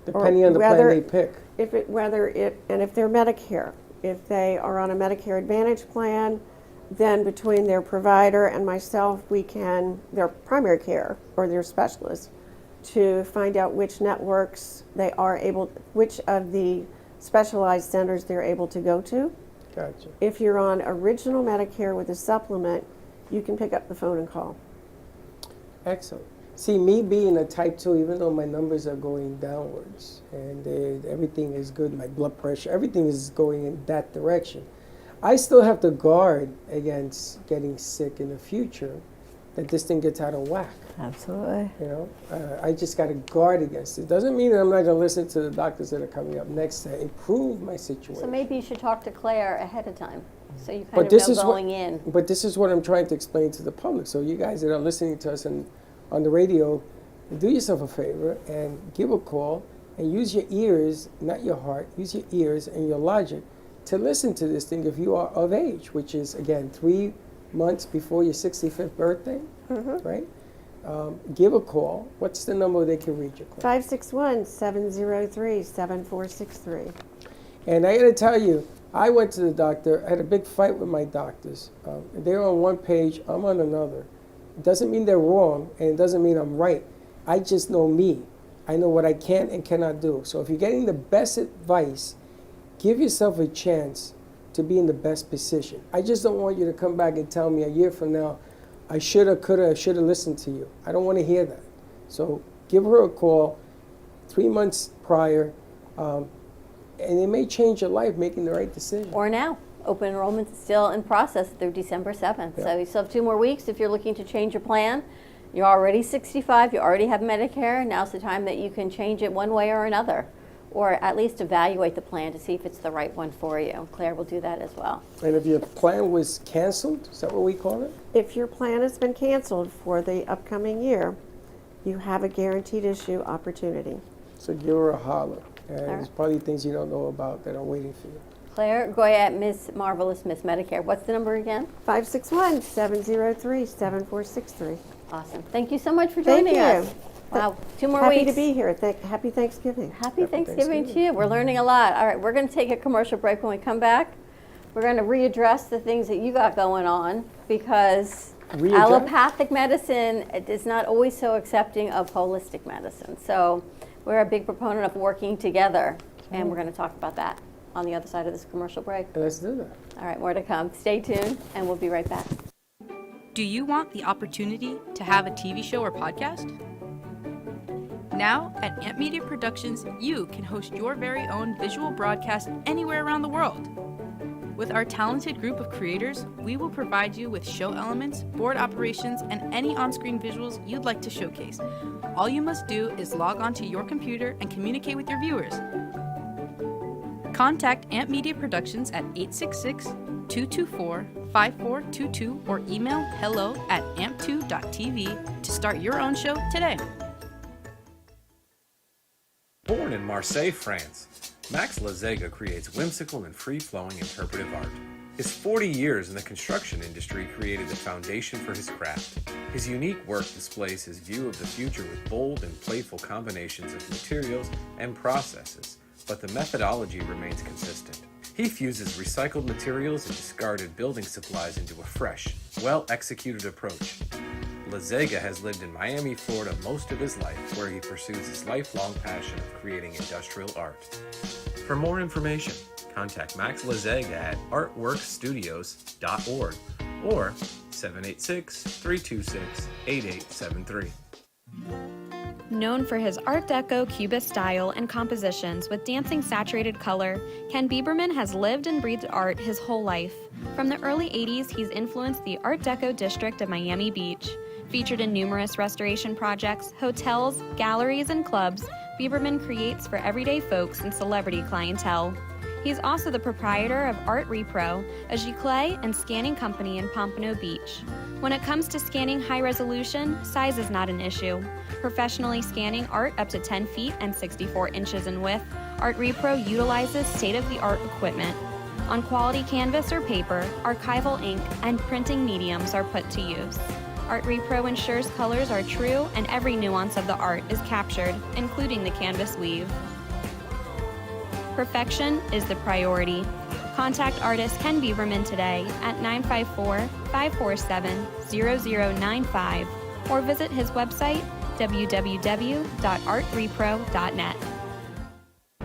Depending on the plan they pick. If they're Medicare, if they are on a Medicare Advantage plan, then between their provider and myself, their primary care or their specialist, to find out which networks which of the specialized centers they're able to go to. Gotcha. If you're on original Medicare with a supplement, you can pick up the phone and call. Excellent. See, me being a type 2, even though my numbers are going downwards and everything is good, my blood pressure, everything is going in that direction, I still have to guard against getting sick in the future, that this thing gets out of whack. Absolutely. You know, I just got to guard against it. Doesn't mean that I'm not going to listen to the doctors that are coming up next to improve my situation. So maybe you should talk to Claire ahead of time, so you kind of know going in. But this is what I'm trying to explain to the public. So you guys that are listening to us on the radio, do yourself a favor and give a call and use your ears, not your heart, use your ears and your logic to listen to this thing if you are of age, which is, again, 3 months before your 65th birthday, right? Give a call. What's the number they can reach you? 561-703-7463. And I got to tell you, I went to the doctor. I had a big fight with my doctors. They're on one page, I'm on another. It doesn't mean they're wrong, and it doesn't mean I'm right. I just know me. I know what I can and cannot do. So if you're getting the best advice, give yourself a chance to be in the best position. I just don't want you to come back and tell me a year from now, I shoulda, coulda, I shoulda listened to you. I don't want to hear that. So give her a call 3 months prior, and it may change your life making the right decision. Or now. Open enrollment is still in process through December 7th. Yeah. So you still have 2 more weeks if you're looking to change your plan. You're already 65, you already have Medicare. Now's the time that you can change it one way or another, or at least evaluate the plan to see if it's the right one for you. Claire will do that as well. And if your plan was canceled, is that what we call it? If your plan has been canceled for the upcoming year, you have a guaranteed issue opportunity. So give her a holler. And All there's right. probably things you don't know about that are waiting for you. Claire Goya at Miss Marvelous Miss Medicare. What's the number again? 561-703-7463. Awesome. Thank you so much for joining us. Wow, 2 more Happy weeks. to be here. Happy Thanksgiving. Happy Thanksgiving to you. We're learning a lot. All right, we're going to take a commercial break. When we come back, we're going to readdress the things that you got going on, because allopathic medicine is not always so accepting of holistic medicine. So we're a big proponent of working together, and we're going to talk about that on the other side of this commercial break. Let's do that. All right, more to come. Stay tuned, and we'll be right back. Do you want the opportunity to have a TV show or podcast? Now, at Amp Media Productions, you can host your very own visual broadcast anywhere around the world. With our talented group of creators, we will provide you with show elements, board operations, and any on-screen visuals you'd like to showcase. All you must do is log onto your computer and communicate with your viewers. Contact Amp Media Productions at 866-224-5422 or email hello@amp2.tv to start your own show today. Born in Marseille, France, Max Lazega creates whimsical and free-flowing interpretive art. His 40 years in the construction industry created the foundation for his craft. His unique work displays his view of the future with bold and playful combinations of materials and processes, but the methodology remains consistent. He fuses recycled materials and discarded building supplies into a fresh, well-executed approach. Lazega has lived in Miami, Florida most of his life, where he pursues his lifelong passion of creating industrial art. For more information, contact Max Lazega at artworkstudios.org or 786-326-8873. Known for his Art Deco Cubist style and compositions with dancing saturated color, Ken Bieberman has lived and breathed art his whole life. From the early 80s, he's influenced the Art Deco district of Miami Beach. Featured in numerous restoration projects, hotels, galleries, and clubs, Bieberman creates for everyday folks and celebrity clientele. He's also the proprietor of Art Repro, a giclée and scanning company in Pompano Beach. When it comes to scanning high resolution, size is not an issue. Professionally scanning art up to 10 feet and 64 inches in width, Art Repro utilizes state-of-the-art equipment. On quality canvas or paper, archival ink, and printing mediums are put to use. Art Repro ensures colors are true and every nuance of the art is captured, including the canvas weave. Perfection is the priority. Contact artist Ken Bieberman today at 954-547-0095 or visit his website www.artrepro.net.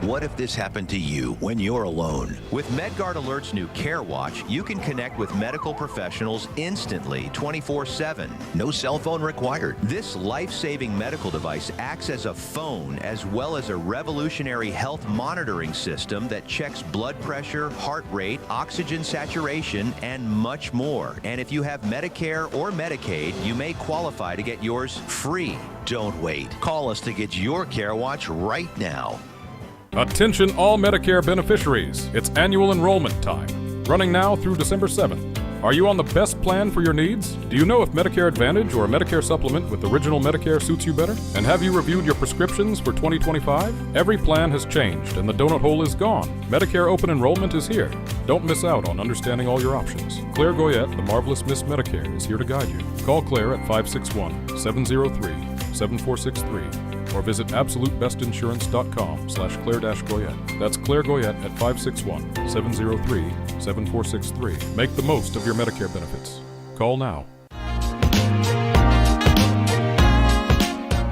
What if this happened to you when you're alone? With MedGuard Alert's new Care Watch, you can connect with medical professionals instantly, 24/7. No cell phone required. This life-saving medical device acts as a phone as well as a revolutionary health monitoring system that checks blood pressure, heart rate, oxygen saturation, and much more. And if you have Medicare or Medicaid, you may qualify to get yours free. Don't wait. Call us to get your Care Watch right now. Attention all Medicare beneficiaries. It's annual enrollment time. Running now through December 7th. Are you on the best plan for your needs? Do you know if Medicare Advantage or a Medicare supplement with original Medicare suits you better? And have you reviewed your prescriptions for 2025? Every plan has changed and the donut hole is gone. Medicare open enrollment is here. Don't miss out on understanding all your options. Claire Goyette, the marvelous Miss Medicare, is here to guide you. Call Claire at 561-703-7463 or visit absolutebestinsurance.com/Claire-Goyette. That's Claire Goyette at 561-703-7463. Make the most of your Medicare benefits. Call now.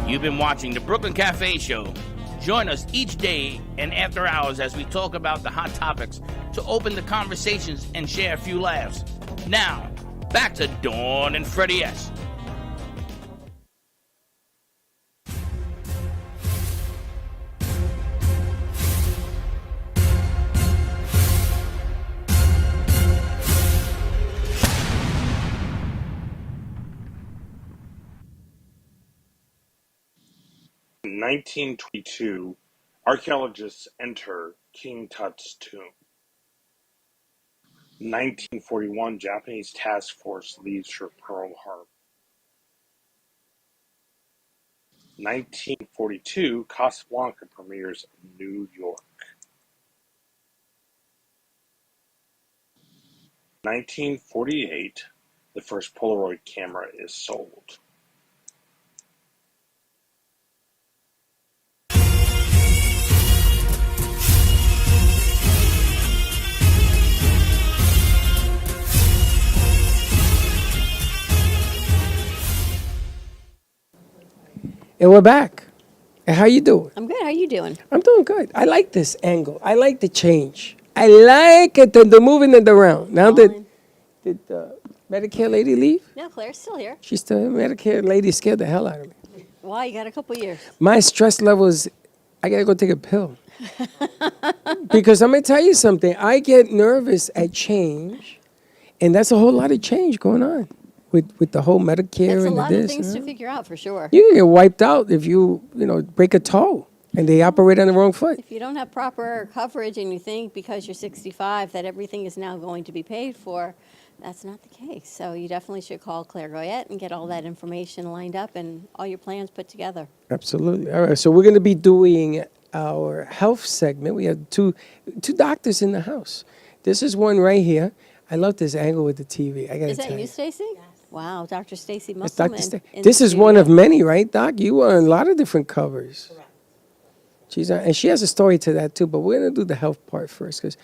You've been watching the Brooklyn Cafe Show. Join us each day and after hours as we talk about the hot topics to open the conversations and share a few laughs. Now, back to Dawn and Freddie S. In 1922, archaeologists enter King Tut's tomb. 1941, Japanese task force leaves for Pearl Harbor. 1942, Casablanca premieres in New York. 1948, the first Polaroid camera is sold. And we're back. And how you doing? I'm good. How you doing? I'm doing good. I like this angle. I like the change. I like it, the moving it around. Now did the Medicare lady leave? No, Claire's still here. She's still Medicare lady scared the hell out of me. Why? You got a couple years. My stress levels, I got to go take a pill. Because I'm going to tell you something. I get nervous at change, and that's a whole lot of change going on with the whole Medicare It's a and lot the of this. things to figure out for sure. You can get wiped out if you break a toe and they operate on the wrong foot. If you don't have proper coverage and you think because you're 65 that everything is now going to be paid for, that's not the case. So you definitely should call Claire Goyette and get all that information lined up and all your plans put together. Absolutely. All right, so we're going to be doing our health segment. We have two doctors in the house. This is one right here. I love this angle with the TV. I got to Is tell that you. you, Stacy? Yes. Wow, Dr. Stacy That's Musselman. This is one of many, right, Doc? You were on a lot of different covers. Correct. And she has a story to that, too, but we're going to do the health part first because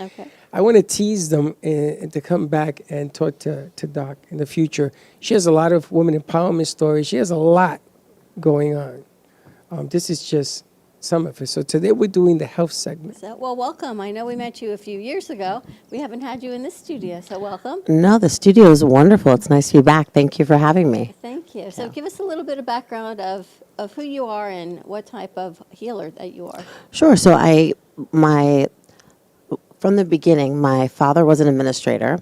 I want to tease them and to come back and talk to Doc in the future. She has a lot of women empowerment stories. She has a lot going on. This is just some of it. So today we're doing the health segment. So, well, welcome. I know we met you a few years ago. We haven't had you in this studio, so welcome. No, the studio is wonderful. It's nice to be back. Thank you for having me. Thank you. So give us a little bit of background of who you are and what type of healer that you are. Sure. So from the beginning, my father was an administrator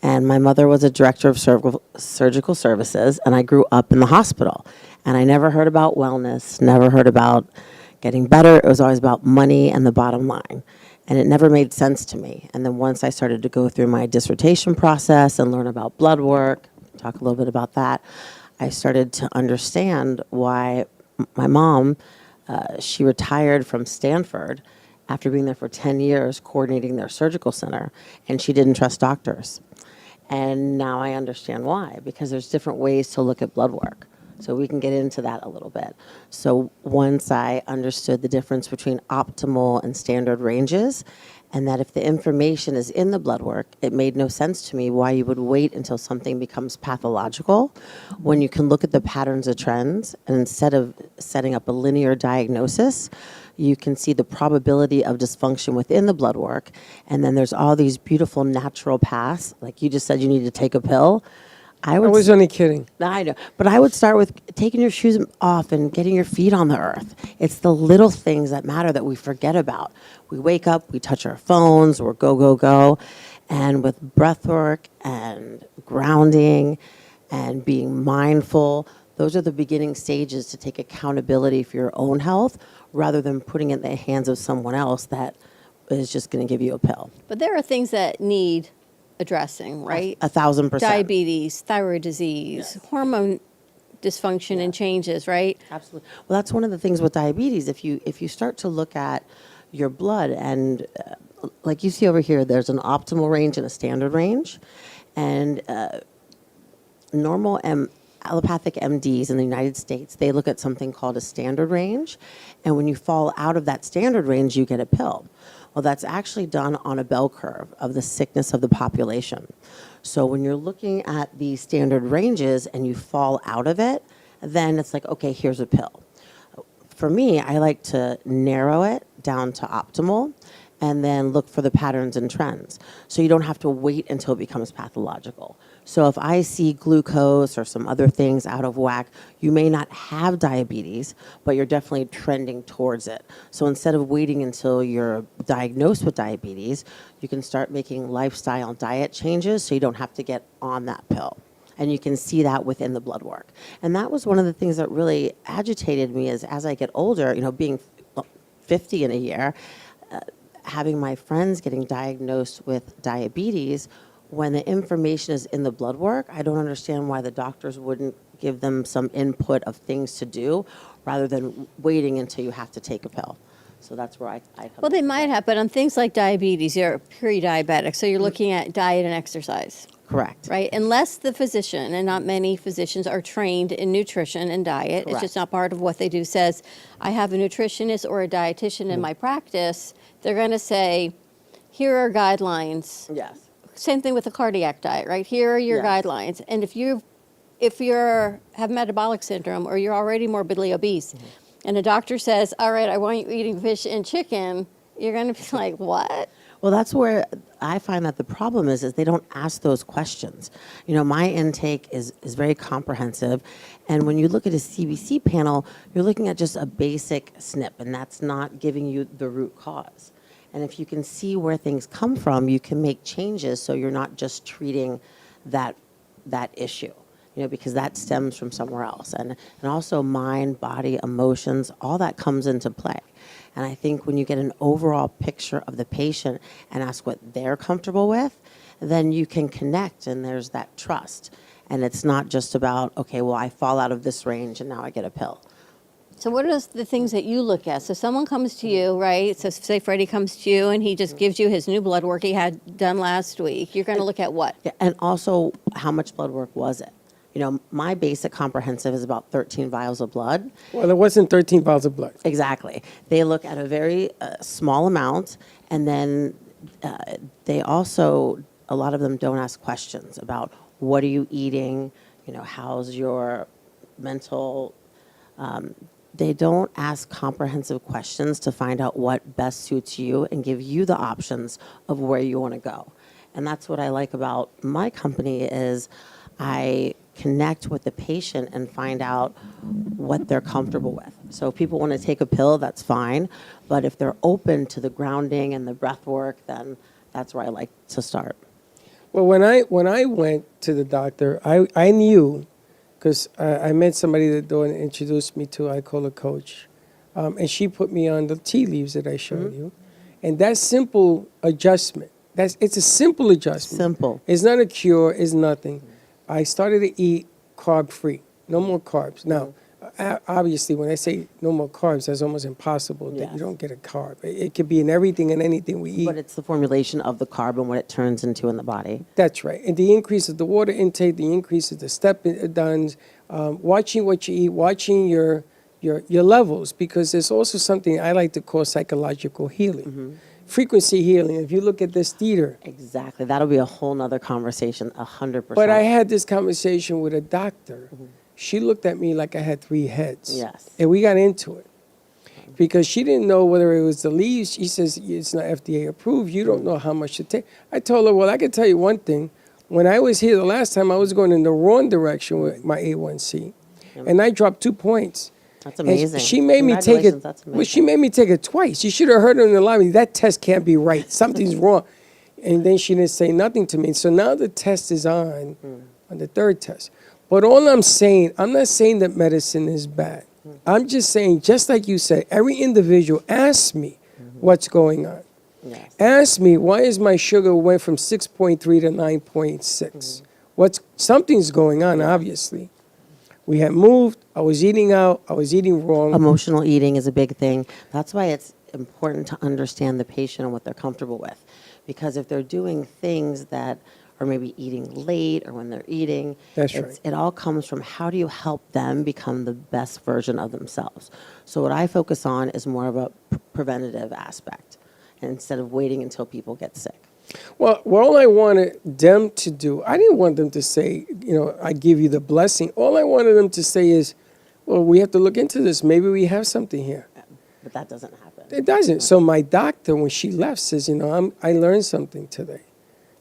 and my mother was a director of surgical services, and I grew up in the hospital. And I never heard about wellness, never heard about getting better. It was always about money and the bottom line. And it never made sense to me. And then once I started to go through my dissertation process and learn about blood work, talk a little bit about that, I started to understand why my mom, she retired from Stanford after being there for 10 years coordinating their surgical center, and she didn't trust doctors. And now I understand why, because there's different ways to look at blood work. So we can get into that a little bit. So once I understood the difference between optimal and standard ranges, and that if the information is in the blood work, it made no sense to me why you would wait until something becomes pathological when you can look at the patterns of trends, and instead of setting up a linear diagnosis, you can see the probability of dysfunction within the blood work, and then there's all these beautiful natural paths. Like you just said, you need to take a pill. I was only kidding. I know. But I would start with taking your shoes off and getting your feet on the earth. It's the little things that matter that we forget about. We wake up, we touch our phones, we're go, go, go. And with breath work and grounding and being mindful, those are the beginning stages to take accountability for your own health rather than putting it in the hands of someone else that is just going to give you a pill. But there are things that need addressing, right? 1,000%. Diabetes, thyroid disease, hormone dysfunction and changes, right? Absolutely. Well, that's one of the things with diabetes. If you start to look at your blood and like you see over here, there's an optimal range and a standard range. And normal allopathic MDs in the United States, they look at something called a standard range. And when you fall out of that standard range, you get a pill. Well, that's actually done on a bell curve of the sickness of the population. So when you're looking at the standard ranges and you fall out of it, then it's like, okay, here's a pill. For me, I like to narrow it down to optimal and then look for the patterns and trends. So you don't have to wait until it becomes pathological. So if I see glucose or some other things out of whack, you may not have diabetes, but you're definitely trending towards it. So instead of waiting until you're diagnosed with diabetes, you can start making lifestyle diet changes so you don't have to get on that pill. And you can see that within the blood work. And that was one of the things that really agitated me is as I get older, being 50 in a year, having my friends getting diagnosed with diabetes, when the information is in the blood work, I don't understand why the doctors wouldn't give them some input of things to do rather than waiting until you have to take a pill. So that's where I come. Well, they might have, but on things like diabetes, you're pre-diabetic, so you're looking at diet and exercise. Correct. Right? Unless the physician, and not many physicians are trained in nutrition and diet, it's just not part of what they do, says, I have a nutritionist or a dietitian in my practice, they're going to say, here are guidelines. Yes. Same thing with the cardiac diet, right? Here are your guidelines. And if you have metabolic syndrome or you're already morbidly obese, and a doctor says, all right, I want you eating fish and chicken, you're going to be like, what? Well, that's where I find that the problem is they don't ask those questions. You know, my intake is very comprehensive, and when you look at a CBC panel, you're looking at just a basic SNP, and that's not giving you the root cause. And if you can see where things come from, you can make changes so you're not just treating that issue, you know, because that stems from somewhere else. And also mind, body, emotions, all that comes into play. And I think when you get an overall picture of the patient and ask what they're comfortable with, then you can connect and there's that trust. And it's not just about, okay, well, I fall out of this range and now I get a pill. So what are the things that you look at? So someone comes to you, right? So say Freddie comes to you and he just gives you his new blood work he had done last week. You're going to look at what? Yeah, and also, how much blood work was it? You know, my basic comprehensive is about 13 vials of blood. Well, it wasn't 13 vials of blood. Exactly. They look at a very small amount, and then they also, a lot of them don't ask questions about what are you eating, you know, how's your mental, they don't ask comprehensive questions to find out what best suits you and give you the options of where you want to go. And that's what I like about my company is I connect with the patient and find out what they're comfortable with. So if people want to take a pill, that's fine. But if they're open to the grounding and the breath work, then that's where I like to start. Well, when I went to the doctor, I knew, because I met somebody that introduced me to, I call a coach, and she put me on the tea leaves that I showed you. And that simple adjustment, it's a simple adjustment. Simple. It's not a cure, it's nothing. I started to eat carb-free, no more carbs. Now, obviously, when I say no more carbs, that's almost impossible. That you don't get a carb. It could be in everything and anything we eat. But it's the formulation of the carb and what it turns into in the body. That's right. And the increase of the water intake, the increase of the step-downs, watching what you eat, watching your levels, because there's also something I like to call psychological healing. Frequency healing. If you look at this theater. Exactly. That'll be a whole nother conversation, 100%. But I had this conversation with a doctor. She looked at me like I had 3 heads. Yes. And we got into it. Because she didn't know whether it was the leaves. She says, it's not FDA approved. You don't know how much to take. I told her, well, I can tell you one thing. When I was here the last time, I was going in the wrong direction with my A1C. And I dropped 2 points. That's amazing. And she made me take it. Well, she made me take it twice. You should have heard her in the lobby. That test can't be right. Something's wrong. And then she didn't say nothing to me. So now the test is on the 3rd test. But all I'm saying, I'm not saying that medicine is bad. I'm just saying, just like you said, every individual asks me what's going on. Yes. Ask me, why is my sugar went from 6.3 to 9.6? Something's going on, obviously. We had moved, I was eating out, I was eating wrong. Emotional eating is a big thing. That's why it's important to understand the patient and what they're comfortable with. Because if they're doing things that are maybe eating late or when they're eating, it all comes from how do you help them become the best version of themselves. So what I focus on is more of a preventative aspect instead of waiting until people get sick. Well, all I wanted them to do, I didn't want them to say, you know, I give you the blessing. All I wanted them to say is, well, we have to look into this. Maybe we have something here. But that doesn't happen. It doesn't. So my doctor, when she left, says, you know, I learned something today.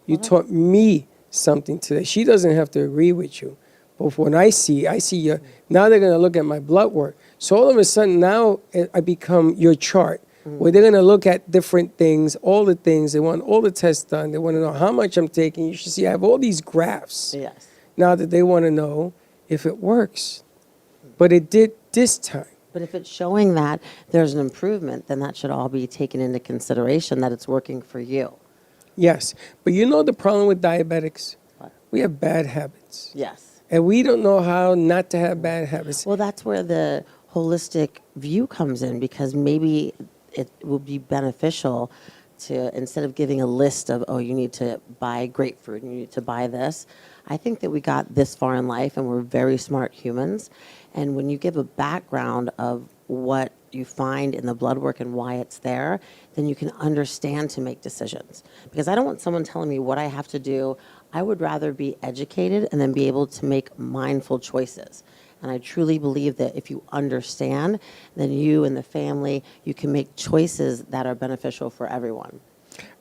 You taught me something today. She doesn't have to agree with you. But when I see you, now they're going to look at my blood work. So all of a sudden now I become your chart. Where they're going to look at different things, all the things. They want all the tests done. They want to know how much I'm taking. You should see I have all these graphs. Yes. Now that they want to know if it works. But it did this time. But if it's showing that there's an improvement, then that should all be taken into consideration that it's working for you. Yes. But you know the problem with diabetics? What? We have bad habits. Yes. And we don't know how not to have bad habits. Well, that's where the holistic view comes in, because maybe it will be beneficial to, instead of giving a list of, oh, you need to buy grapefruit and you need to buy this. I think that we got this far in life and we're very smart humans. And when you give a background of what you find in the blood work and why it's there, then you can understand to make decisions. Because I don't want someone telling me what I have to do. I would rather be educated and then be able to make mindful choices. And I truly believe that if you understand, then you and the family, you can make choices that are beneficial for everyone.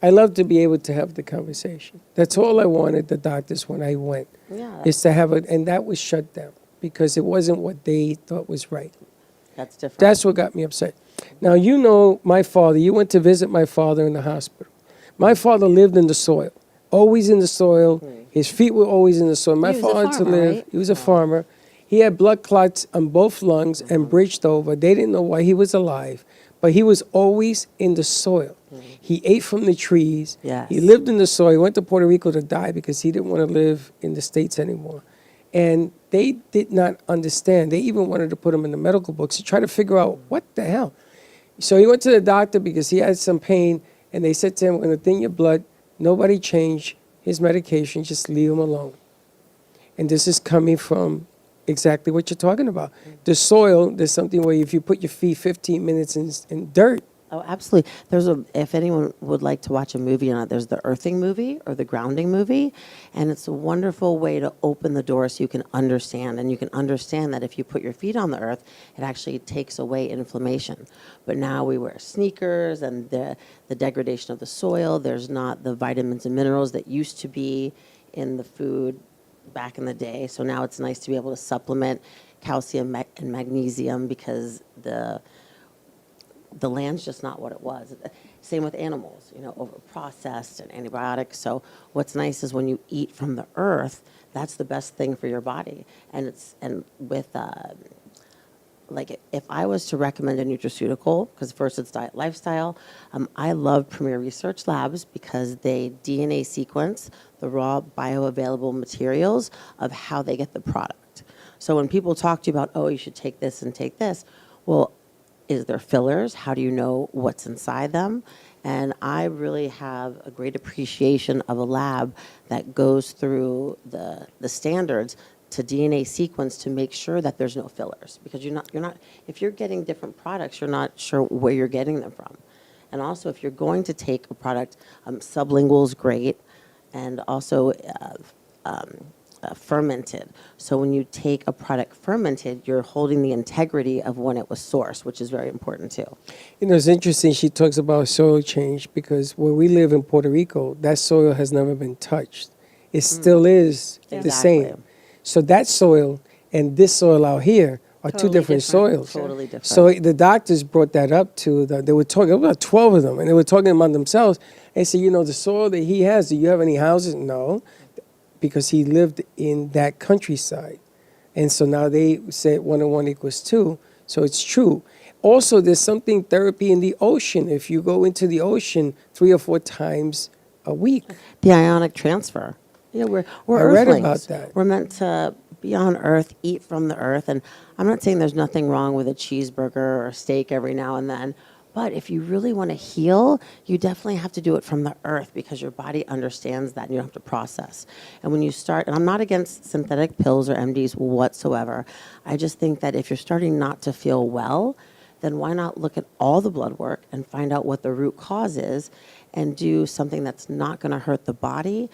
I love to be able to have the conversation. That's all I wanted the doctors when I went, Yeah, is to have it, and that was shut down because it wasn't what they thought was right. that's different. That's what got me upset. Now, you know my father. You went to visit my father in the hospital. My father lived in the soil, always in the soil. His feet were always in the soil. My He was a father to farmer, live. right? He was a farmer. He had blood clots on both lungs and bridged over. They didn't know why he was alive, but he was always in the soil. He ate from the trees. Yes. He lived in the soil. He went to Puerto Rico to die because he didn't want to live in the States anymore. And they did not understand. They even wanted to put him in the medical books to try to figure out what the hell. So he went to the doctor because he had some pain, and they said to him, "We're going to thin your blood. Nobody change his medication. Just leave him alone." And this is coming from exactly what you're talking about. The soil, there's something where if you put your feet 15 minutes in dirt. Oh, absolutely. If anyone would like to watch a movie on it, there's the earthing movie or the grounding movie, and it's a wonderful way to open the door so you can understand, and you can understand that if you put your feet on the earth, it actually takes away inflammation. But now we wear sneakers, and the degradation of the soil, there's not the vitamins and minerals that used to be in the food back in the day. So now it's nice to be able to supplement calcium and magnesium because the land's just not what it was. Same with animals, over processed and antibiotics. So what's nice is when you eat from the earth, that's the best thing for your body. And with if I was to recommend a nutraceutical, because first it's diet lifestyle, I love Premier Research Labs because they DNA sequence the raw bioavailable materials of how they get the product. So when people talk to you about, oh, you should take this and take this, well, is there fillers? How do you know what's inside them? And I really have a great appreciation of a lab that goes through the standards to DNA sequence to make sure that there's no fillers, because you're not if you're getting different products, you're not sure where you're getting them from. And also, if you're going to take a product, sublingual is great, and also fermented. So when you take a product fermented, you're holding the integrity of when it was sourced, which is very important too. It's interesting she talks about soil change because where we live in Puerto Rico, that soil has never been touched. It still is the same. So that soil and this soil out here are two different soils. Totally different. So the doctors brought that up to they were talking about 12 of them, and they were talking among themselves. They said, the soil that he has, do you have any houses? No, because he lived in that countryside. And so now they said 1 and 1 equals 2. So it's true. Also, there's something therapy in the ocean. If you go into the ocean 3 or 4 times a week. The ionic transfer. We're I read earthlings. about that. We're meant to be on earth, eat from the earth. And I'm not saying there's nothing wrong with a cheeseburger or a steak every now and then. But if you really want to heal, you definitely have to do it from the earth because your body understands that and you don't have to process. And when you start, and I'm not against synthetic pills or MDs whatsoever, I just think that if you're starting not to feel well, then why not look at all the blood work and find out what the root cause is and do something that's not going to hurt the body.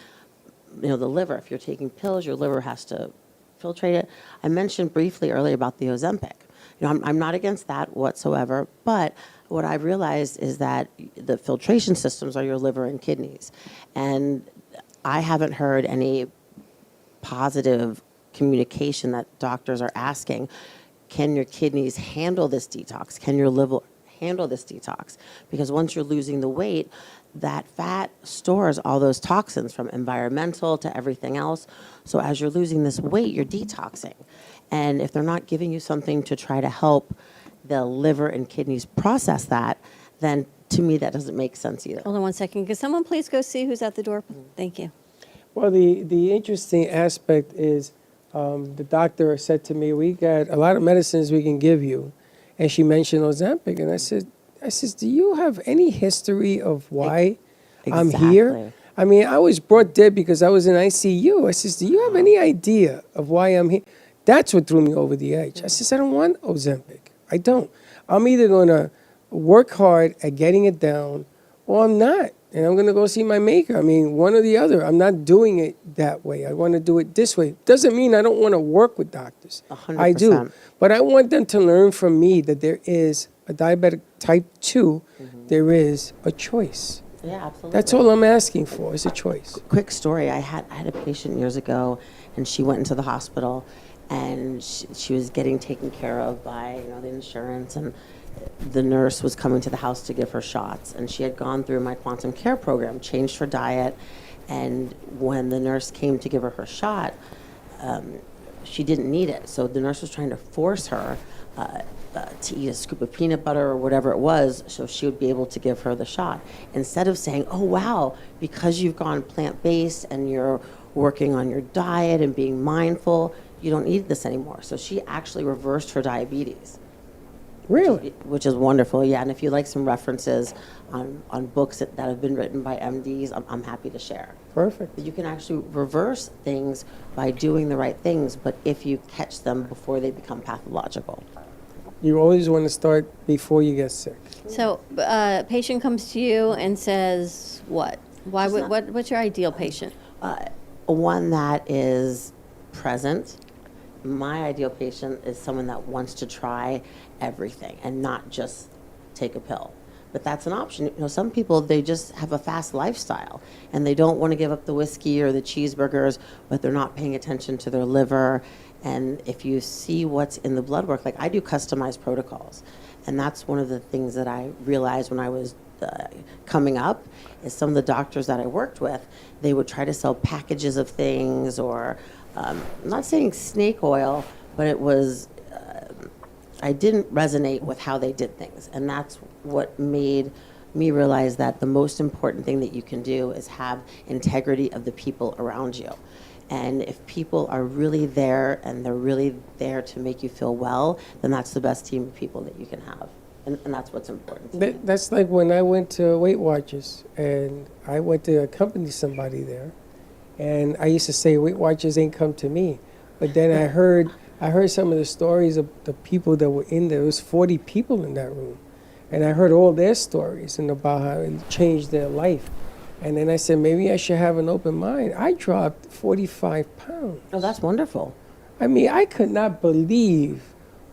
The liver, if you're taking pills, your liver has to filtrate it. I mentioned briefly earlier about the Ozempic. I'm not against that whatsoever, but what I've realized is that the filtration systems are your liver and kidneys. And I haven't heard any positive communication that doctors are asking, can your kidneys handle this detox? Can your liver handle this detox? Because once you're losing the weight, that fat stores all those toxins from environmental to everything else. So as you're losing this weight, you're detoxing. And if they're not giving you something to try to help the liver and kidneys process that, then to me that doesn't make sense either. Hold on 1 second. Could someone please go see who's at the door? Thank you. Well, the interesting aspect is the doctor said to me, we got a lot of medicines we can give you. And she mentioned Ozempic. And I said, do you have any history of why I'm here? I mean, I was brought dead because I was in ICU. I says, do you have any idea of why I'm here? That's what threw me over the edge. I says, I don't want Ozempic. I don't. I'm either going to work hard at getting it down or I'm not. And I'm going to go see my maker. I mean, one or the other. I'm not doing it that way. I want to do it this way. Doesn't mean I don't want to work with doctors. 100%. I do. But I want them to learn from me that there is a diabetic type 2. There is a choice. Yeah, absolutely. That's all I'm asking for, is a choice. Quick story. I had a patient years ago, and she went into the hospital, and she was getting taken care of by the insurance, and the nurse was coming to the house to give her shots, and she had gone through my quantum care program, changed her diet, and when the nurse came to give her shot, she didn't need it. So the nurse was trying to force her to eat a scoop of peanut butter or whatever it was, so she would be able to give her the shot. Instead of saying, oh, wow, because you've gone plant-based and you're working on your diet and being mindful, you don't need this anymore. So she actually reversed her diabetes. Really? Which is wonderful, yeah. And if you like some references on books that have been written by MDs, I'm happy to share. Perfect. You can actually reverse things by doing the right things, but if you catch them before they become pathological. You always want to start before you get sick. So a patient comes to you and says what? What's your ideal patient? One that is present. My ideal patient is someone that wants to try everything and not just take a pill. But that's an option. Some people, they just have a fast lifestyle and they don't want to give up the whiskey or the cheeseburgers, but they're not paying attention to their liver. And if you see what's in the blood work, like I do customized protocols. And that's one of the things that I realized when I was coming up, is some of the doctors that I worked with, they would try to sell packages of things, or I'm not saying snake oil, but it was, I didn't resonate with how they did things. And that's what made me realize that the most important thing that you can do is have integrity of the people around you. And if people are really there and they're really there to make you feel well, then that's the best team of people that you can have. And that's what's important to me. That's like when I went to Weight Watchers, and I went to accompany somebody there, and I used to say, Weight Watchers ain't come to me. But then I heard some of the stories of the people that were in there. There was 40 people in that room. And I heard all their stories and about how it changed their life. And then I said, maybe I should have an open mind. I dropped 45 pounds. Oh, that's wonderful. I mean, I could not believe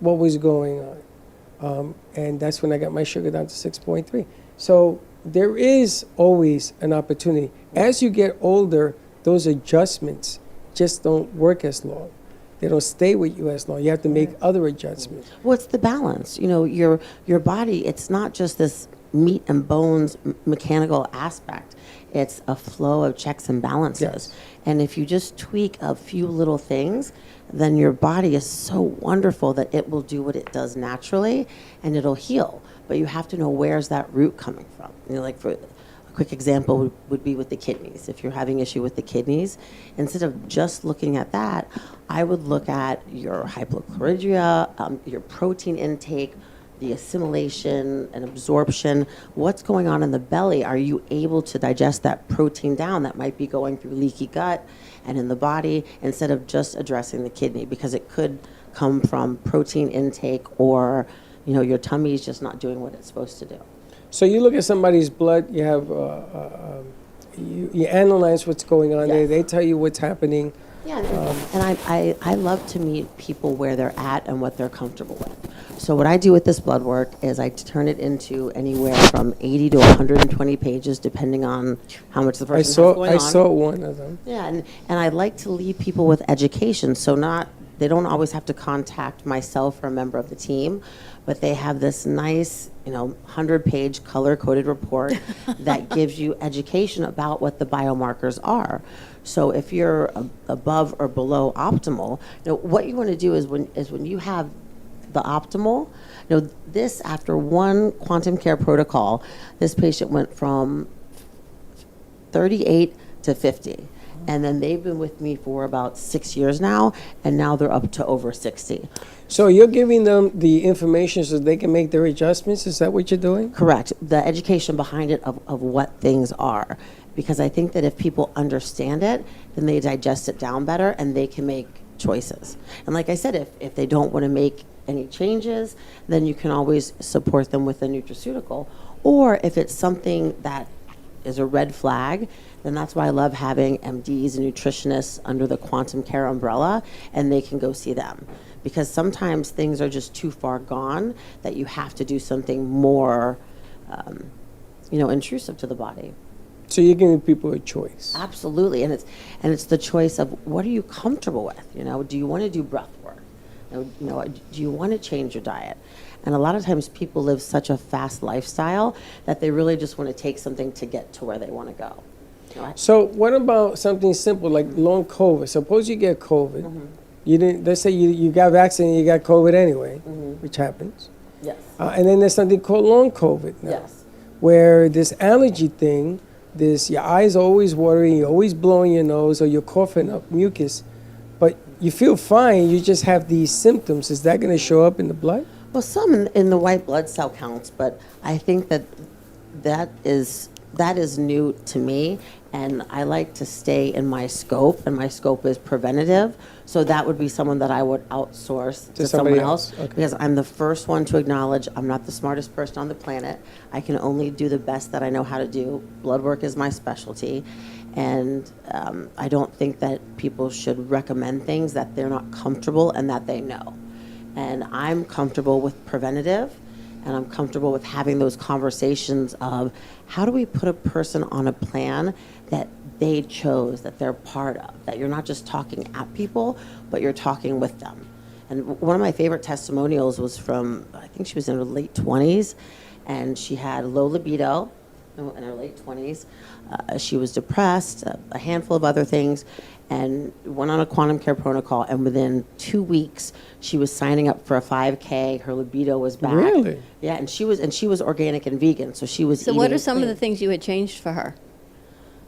what was going on. And that's when I got my sugar down to 6.3. So there is always an opportunity. As you get older, those adjustments just don't work as long. They don't stay with you as long. You have to make other adjustments. What's the balance? Your body, it's not just this meat and bones mechanical aspect. It's a flow of checks and balances. Yes. And if you just tweak a few little things, then your body is so wonderful that it will do what it does naturally and it'll heal. But you have to know, where's that root coming from? Like for a quick example would be with the kidneys. If you're having issue with the kidneys, instead of just looking at that, I would look at your hypochlorhydria, your protein intake, the assimilation and absorption, what's going on in the belly. Are you able to digest that protein down that might be going through leaky gut and in the body, instead of just addressing the kidney? Because it could come from protein intake, or your tummy is just not doing what it's supposed to do. So you look at somebody's blood, you have you analyze what's going on there. They tell you what's happening. Yeah, and I love to meet people where they're at and what they're comfortable with. So what I do with this blood work is I turn it into anywhere from 80 to 120 pages, depending on how much the person has going on. I saw one of them. Yeah, and I like to leave people with education, so they don't always have to contact myself or a member of the team, but they have this nice, 100-page color-coded report that gives you education about what the biomarkers are. So if you're above or below optimal, what you want to do is when you have the optimal, this, after one quantum care protocol, this patient went from 38 to 50. And then they've been with me for about 6 years now, and now they're up to over 60. So you're giving them the information so they can make their adjustments? Is that what you're doing? Correct. The education behind it of what things are. Because I think that if people understand it, then they digest it down better and they can make choices. And like I said, if they don't want to make any changes, then you can always support them with a nutraceutical. Or if it's something that is a red flag, then that's why I love having MDs and nutritionists under the quantum care umbrella, and they can go see them. Because sometimes things are just too far gone that you have to do something more intrusive to the body. So you're giving people a choice. Absolutely, and it's the choice of what are you comfortable with. Do you want to do breath work? Do you want to change your diet? And a lot of times people live such a fast lifestyle that they really just want to take something to get to where they want to go. So what about something simple like long COVID? Suppose you get COVID. You didn't. Let's say you got vaccinated, you got COVID anyway, which happens. Yes. And then there's something called long COVID now, Yes. where this allergy thing, your eyes are always watering, you're always blowing your nose, or you're coughing up mucus, but you feel fine. You just have these symptoms. Is that going to show up in the blood? Well, some in the white blood cell counts, but I think that is new to me, and I like to stay in my scope, and my scope is preventative. So that would be someone that I would outsource to someone else, Okay. because I'm the first one to acknowledge I'm not the smartest person on the planet. I can only do the best that I know how to do. Blood work is my specialty, and I don't think that people should recommend things that they're not comfortable and that they know. And I'm comfortable with preventative, and I'm comfortable with having those conversations of how do we put a person on a plan that they chose, that they're part of, that you're not just talking at people, but you're talking with them. And one of my favorite testimonials was from, I think she was in her late 20s, and she had low libido in her late 20s. She was depressed, a handful of other things, and went on a quantum care protocol, and within 2 weeks she was signing up for a 5K. Her libido was back. Really? Yeah, and she was organic and vegan, so she was So eating what are some of clean. the things you had changed for her?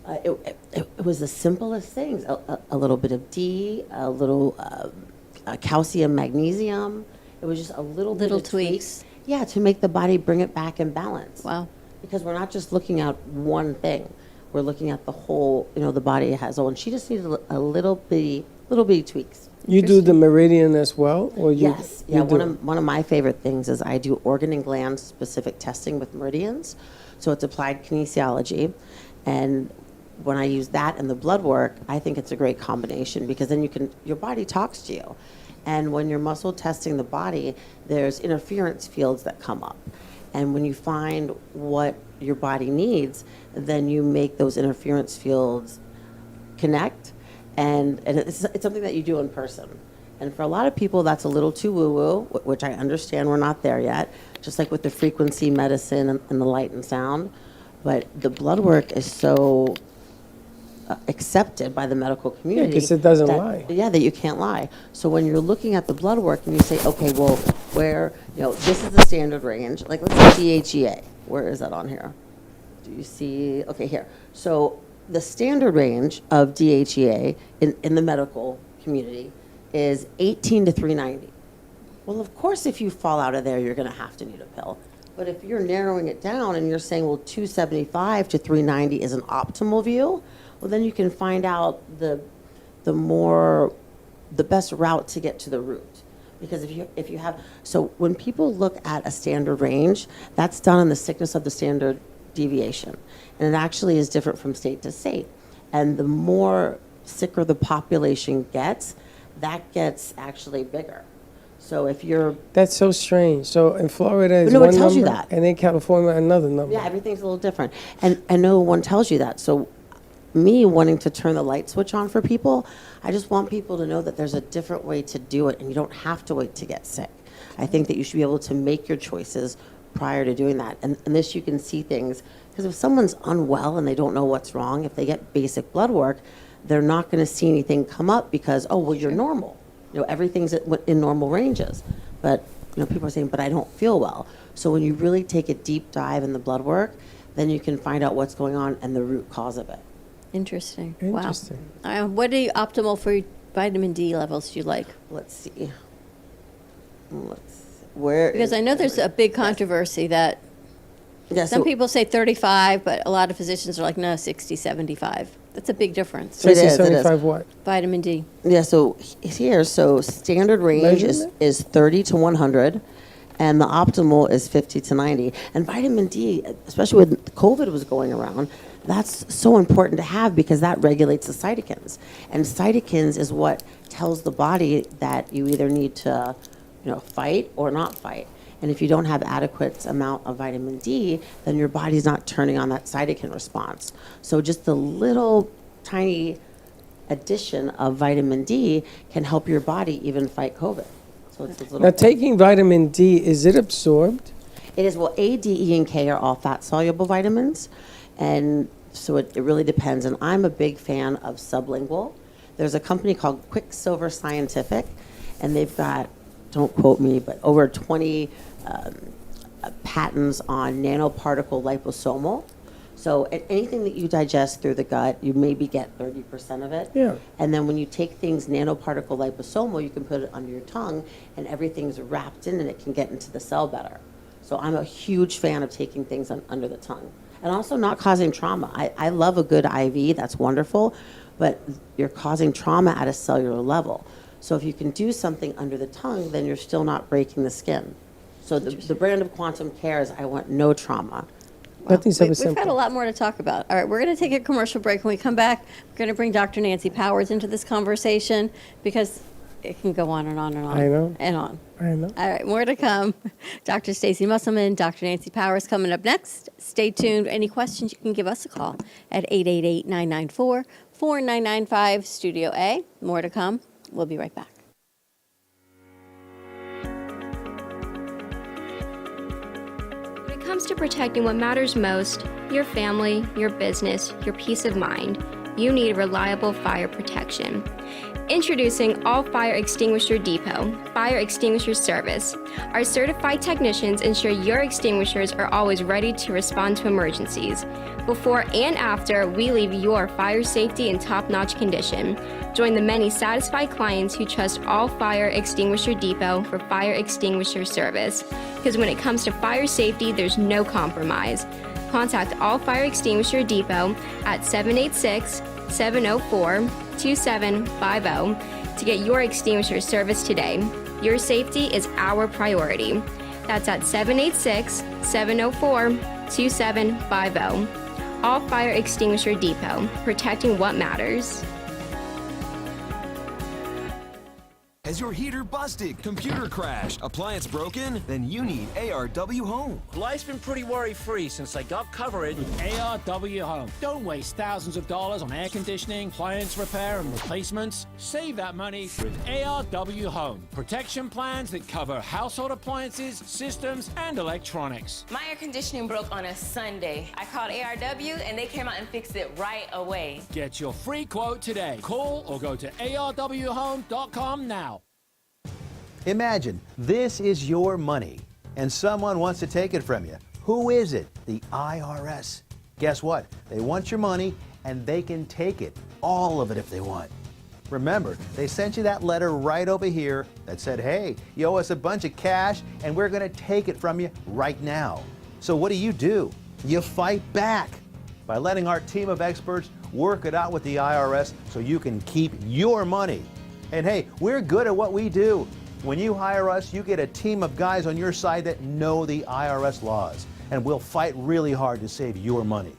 It was the simplest things. A little bit of D, a little calcium, magnesium. It was just a little bit of tweaks. Yeah, to make the body bring it back in balance. Wow. Because we're not just looking at one thing. We're looking at the whole, the body has all. And she just needed a little bitty tweaks. You do the meridian as well, or Yes. Yeah. you do? One of my favorite things is I do organ and gland specific testing with meridians. So it's applied kinesiology, and when I use that and the blood work, I think it's a great combination, because then your body talks to you. And when you're muscle testing the body, there's interference fields that come up. And when you find what your body needs, then you make those interference fields connect. And it's something that you do in person. And for a lot of people, that's a little too woo-woo, which I understand we're not there yet, just like with the frequency medicine and the light and sound. But the blood work is so accepted by the medical community. because it doesn't lie. Yeah, that you can't lie. So when you're looking at the blood work and you say, okay, well, where, this is the standard range. Like, let's say DHEA. Where is that on here? Do you see? Okay, here. So the standard range of DHEA in the medical community is 18 to 390. Well, of course, if you fall out of there, you're going to have to need a pill. But if you're narrowing it down and you're saying, well, 275 to 390 is an optimal view, well, then you can find out the best route to get to the root. Because if you have, so when people look at a standard range, that's done in the sickness of the standard deviation. And it actually is different from state to state. And the more sicker the population gets, that gets actually bigger. So if you're... That's so strange. So in Florida, it's No, one it tells number, you that. and in California, another number. Yeah, everything's a little different. And no one tells you that. So me wanting to turn the light switch on for people, I just want people to know that there's a different way to do it, and you don't have to wait to get sick. I think that you should be able to make your choices prior to doing that. And this, you can see things, because if someone's unwell and they don't know what's wrong, if they get basic blood work, they're not going to see anything come up because, oh, well, you're normal. Everything's in normal ranges. But, people are saying, but I don't feel well. So when you really take a deep dive in the blood work, then you can find out what's going on and the root cause of it. Interesting. Interesting. Wow. What are you optimal for vitamin D levels do you like? Let's see. Where? Because I know there's a big controversy that some people say 35, but a lot of physicians are like, no, 60, 75. That's a big difference. 60, 75 what? Vitamin D. Yeah, so standard range is 30 to 100, and the optimal is 50 to 90. And vitamin D, especially when COVID was going around, that's so important to have because that regulates the cytokines. And cytokines is what tells the body that you either need to, fight or not fight. And if you don't have adequate amount of vitamin D, then your body's not turning on that cytokine response. So just the little tiny addition of vitamin D can help your body even fight COVID. So it's Now, taking vitamin D, is it absorbed? It is. Well, A, D, E, and K are all fat-soluble vitamins, and so it really depends. And I'm a big fan of sublingual. There's a company called Quicksilver Scientific, and they've got, don't quote me, but over 20 patents on nanoparticle liposomal. So anything that you digest through the gut, you maybe get 30% of it. Yeah. And then when you take things nanoparticle liposomal, you can put it under your tongue, and everything's wrapped in, and it can get into the cell better. So I'm a huge fan of taking things under the tongue. And also not causing trauma. I love a good IV, that's wonderful, but you're causing trauma at a cellular level. So if you can do something under the tongue, then you're still not breaking the skin. So the brand of quantum care is I want no trauma. Nothing's ever We've simple. got a lot more to talk about. All right, we're going to take a commercial break. When we come back, we're going to bring Dr. Nancy Powers into this conversation because it can go on and on and on. I know. And on. I know. All right, more to come. Dr. Stacy Musselman, Dr. Nancy Powers coming up next. Stay tuned. Any questions, you can give us a call at 888-994-4995, Studio A. More to come. We'll be right back. When it comes to protecting what matters most, your family, your business, your peace of mind, you need reliable fire protection. Introducing All Fire Extinguisher Depot, Fire Extinguisher Service. Our certified technicians ensure your extinguishers are always ready to respond to emergencies. Before and after, we leave your fire safety in top-notch condition. Join the many satisfied clients who trust All Fire Extinguisher Depot for fire extinguisher service. Because when it comes to fire safety, there's no compromise. Contact All Fire Extinguisher Depot at 786-704-2750 to get your extinguisher service today. Your safety is our priority. That's at 786-704-2750. All Fire Extinguisher Depot, protecting what matters. Has your heater busted, computer crashed, appliance broken? Then you need ARW Home. Life's been pretty worry-free since I got covered with ARW Home. Don't waste thousands of dollars on air conditioning, appliance repair, and replacements. Save that money with ARW Home. Protection plans that cover household appliances, systems, and electronics. My air conditioning broke on a Sunday. I called ARW, and they came out and fixed it right away. Get your free quote today. Call or go to arwhome.com now. Imagine this is your money and someone wants to take it from you. Who is it? The IRS. Guess what? They want your money and they can take it, all of it if they want. Remember, they sent you that letter right over here that said, hey, you owe us a bunch of cash and we're going to take it from you right now. So what do? You fight back by letting our team of experts work it out with the IRS so you can keep your money. And hey, we're good at what we do. When you hire us, you get a team of guys on your side that know the IRS laws, and we'll fight really hard to save your money.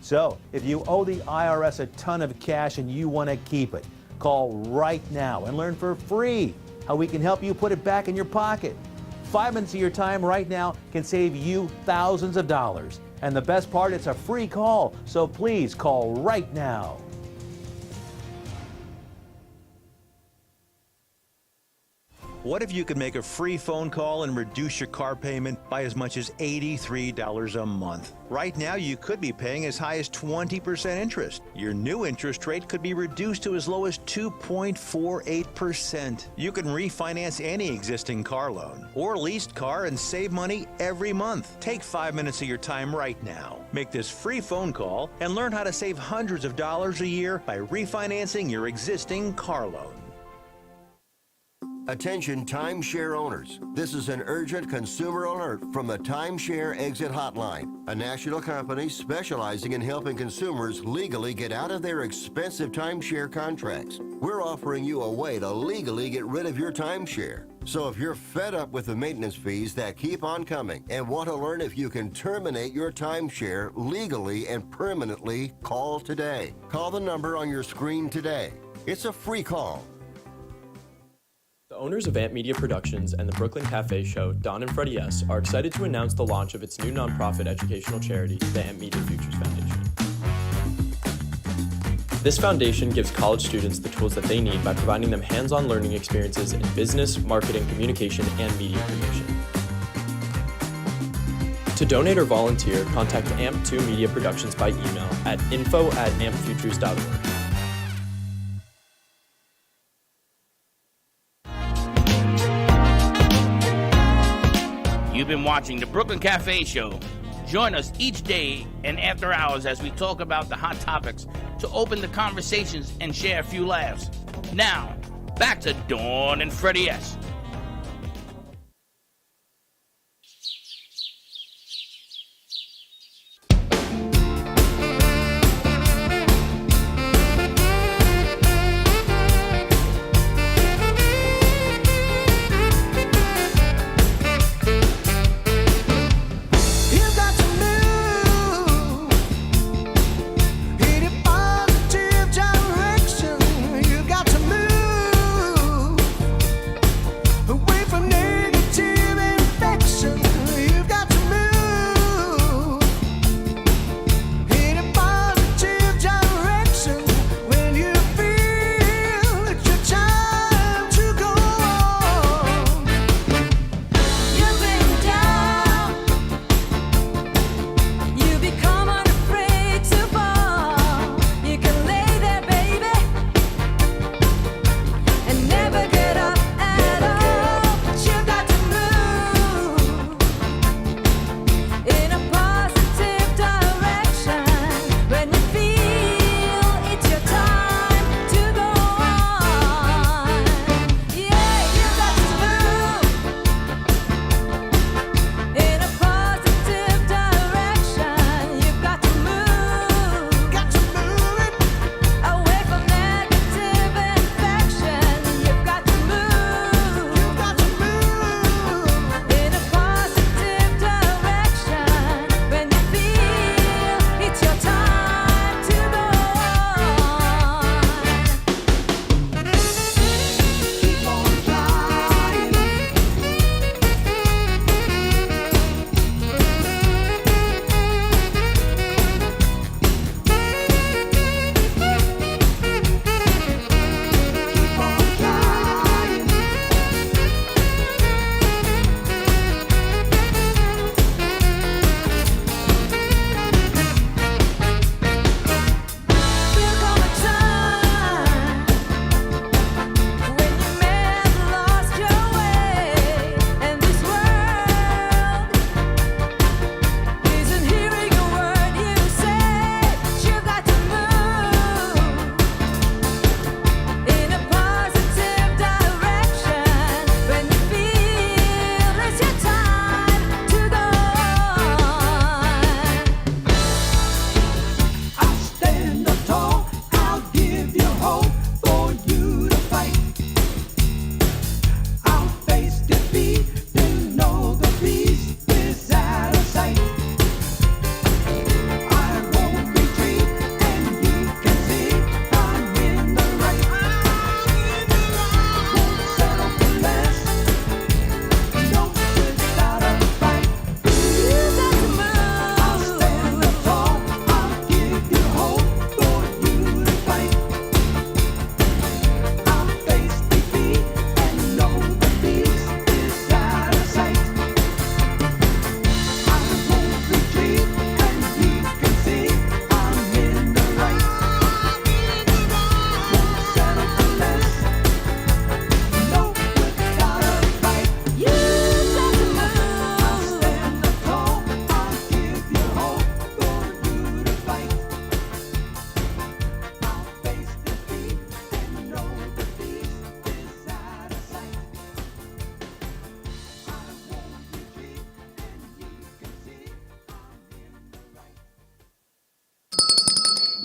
So, if you owe the IRS a ton of cash and you want to keep it, call right now and learn for free how we can help you put it back in your pocket. 5 minutes of your time right now can save you thousands of dollars. And the best part, it's a free call, so please call right now. What if you could make a free phone call and reduce your car payment by as much as $83 a month? Right now, you could be paying as high as 20% interest. Your new interest rate could be reduced to as low as 2.48%. You can refinance any existing car loan or leased car and save money every month. Take 5 minutes of your time right now. Make this free phone call and learn how to save hundreds of dollars a year by refinancing your existing car loan. Attention timeshare owners. This is an urgent consumer alert from the Timeshare Exit Hotline, a national company specializing in helping consumers legally get out of their expensive timeshare contracts. We're offering you a way to legally get rid of your timeshare. So if you're fed up with the maintenance fees that keep on coming and want to learn if you can terminate your timeshare legally and permanently, call today. Call the number on your screen today. It's a free call. The owners of Amp Media Productions and the Brooklyn Cafe show, Don and Freddie S., are excited to announce the launch of its new nonprofit educational charity, the Amp Media Futures Foundation. This foundation gives college students the tools that they need by providing them hands-on learning experiences in business, marketing, communication, and media creation. To donate or volunteer, contact AMP2 Media Productions by email at info@ampfutures.org. You've been watching the Brooklyn Cafe Show. Join us each day and after hours as we talk about the hot topics to open the conversations and share a few laughs. Now, back to Dawn and Freddie S.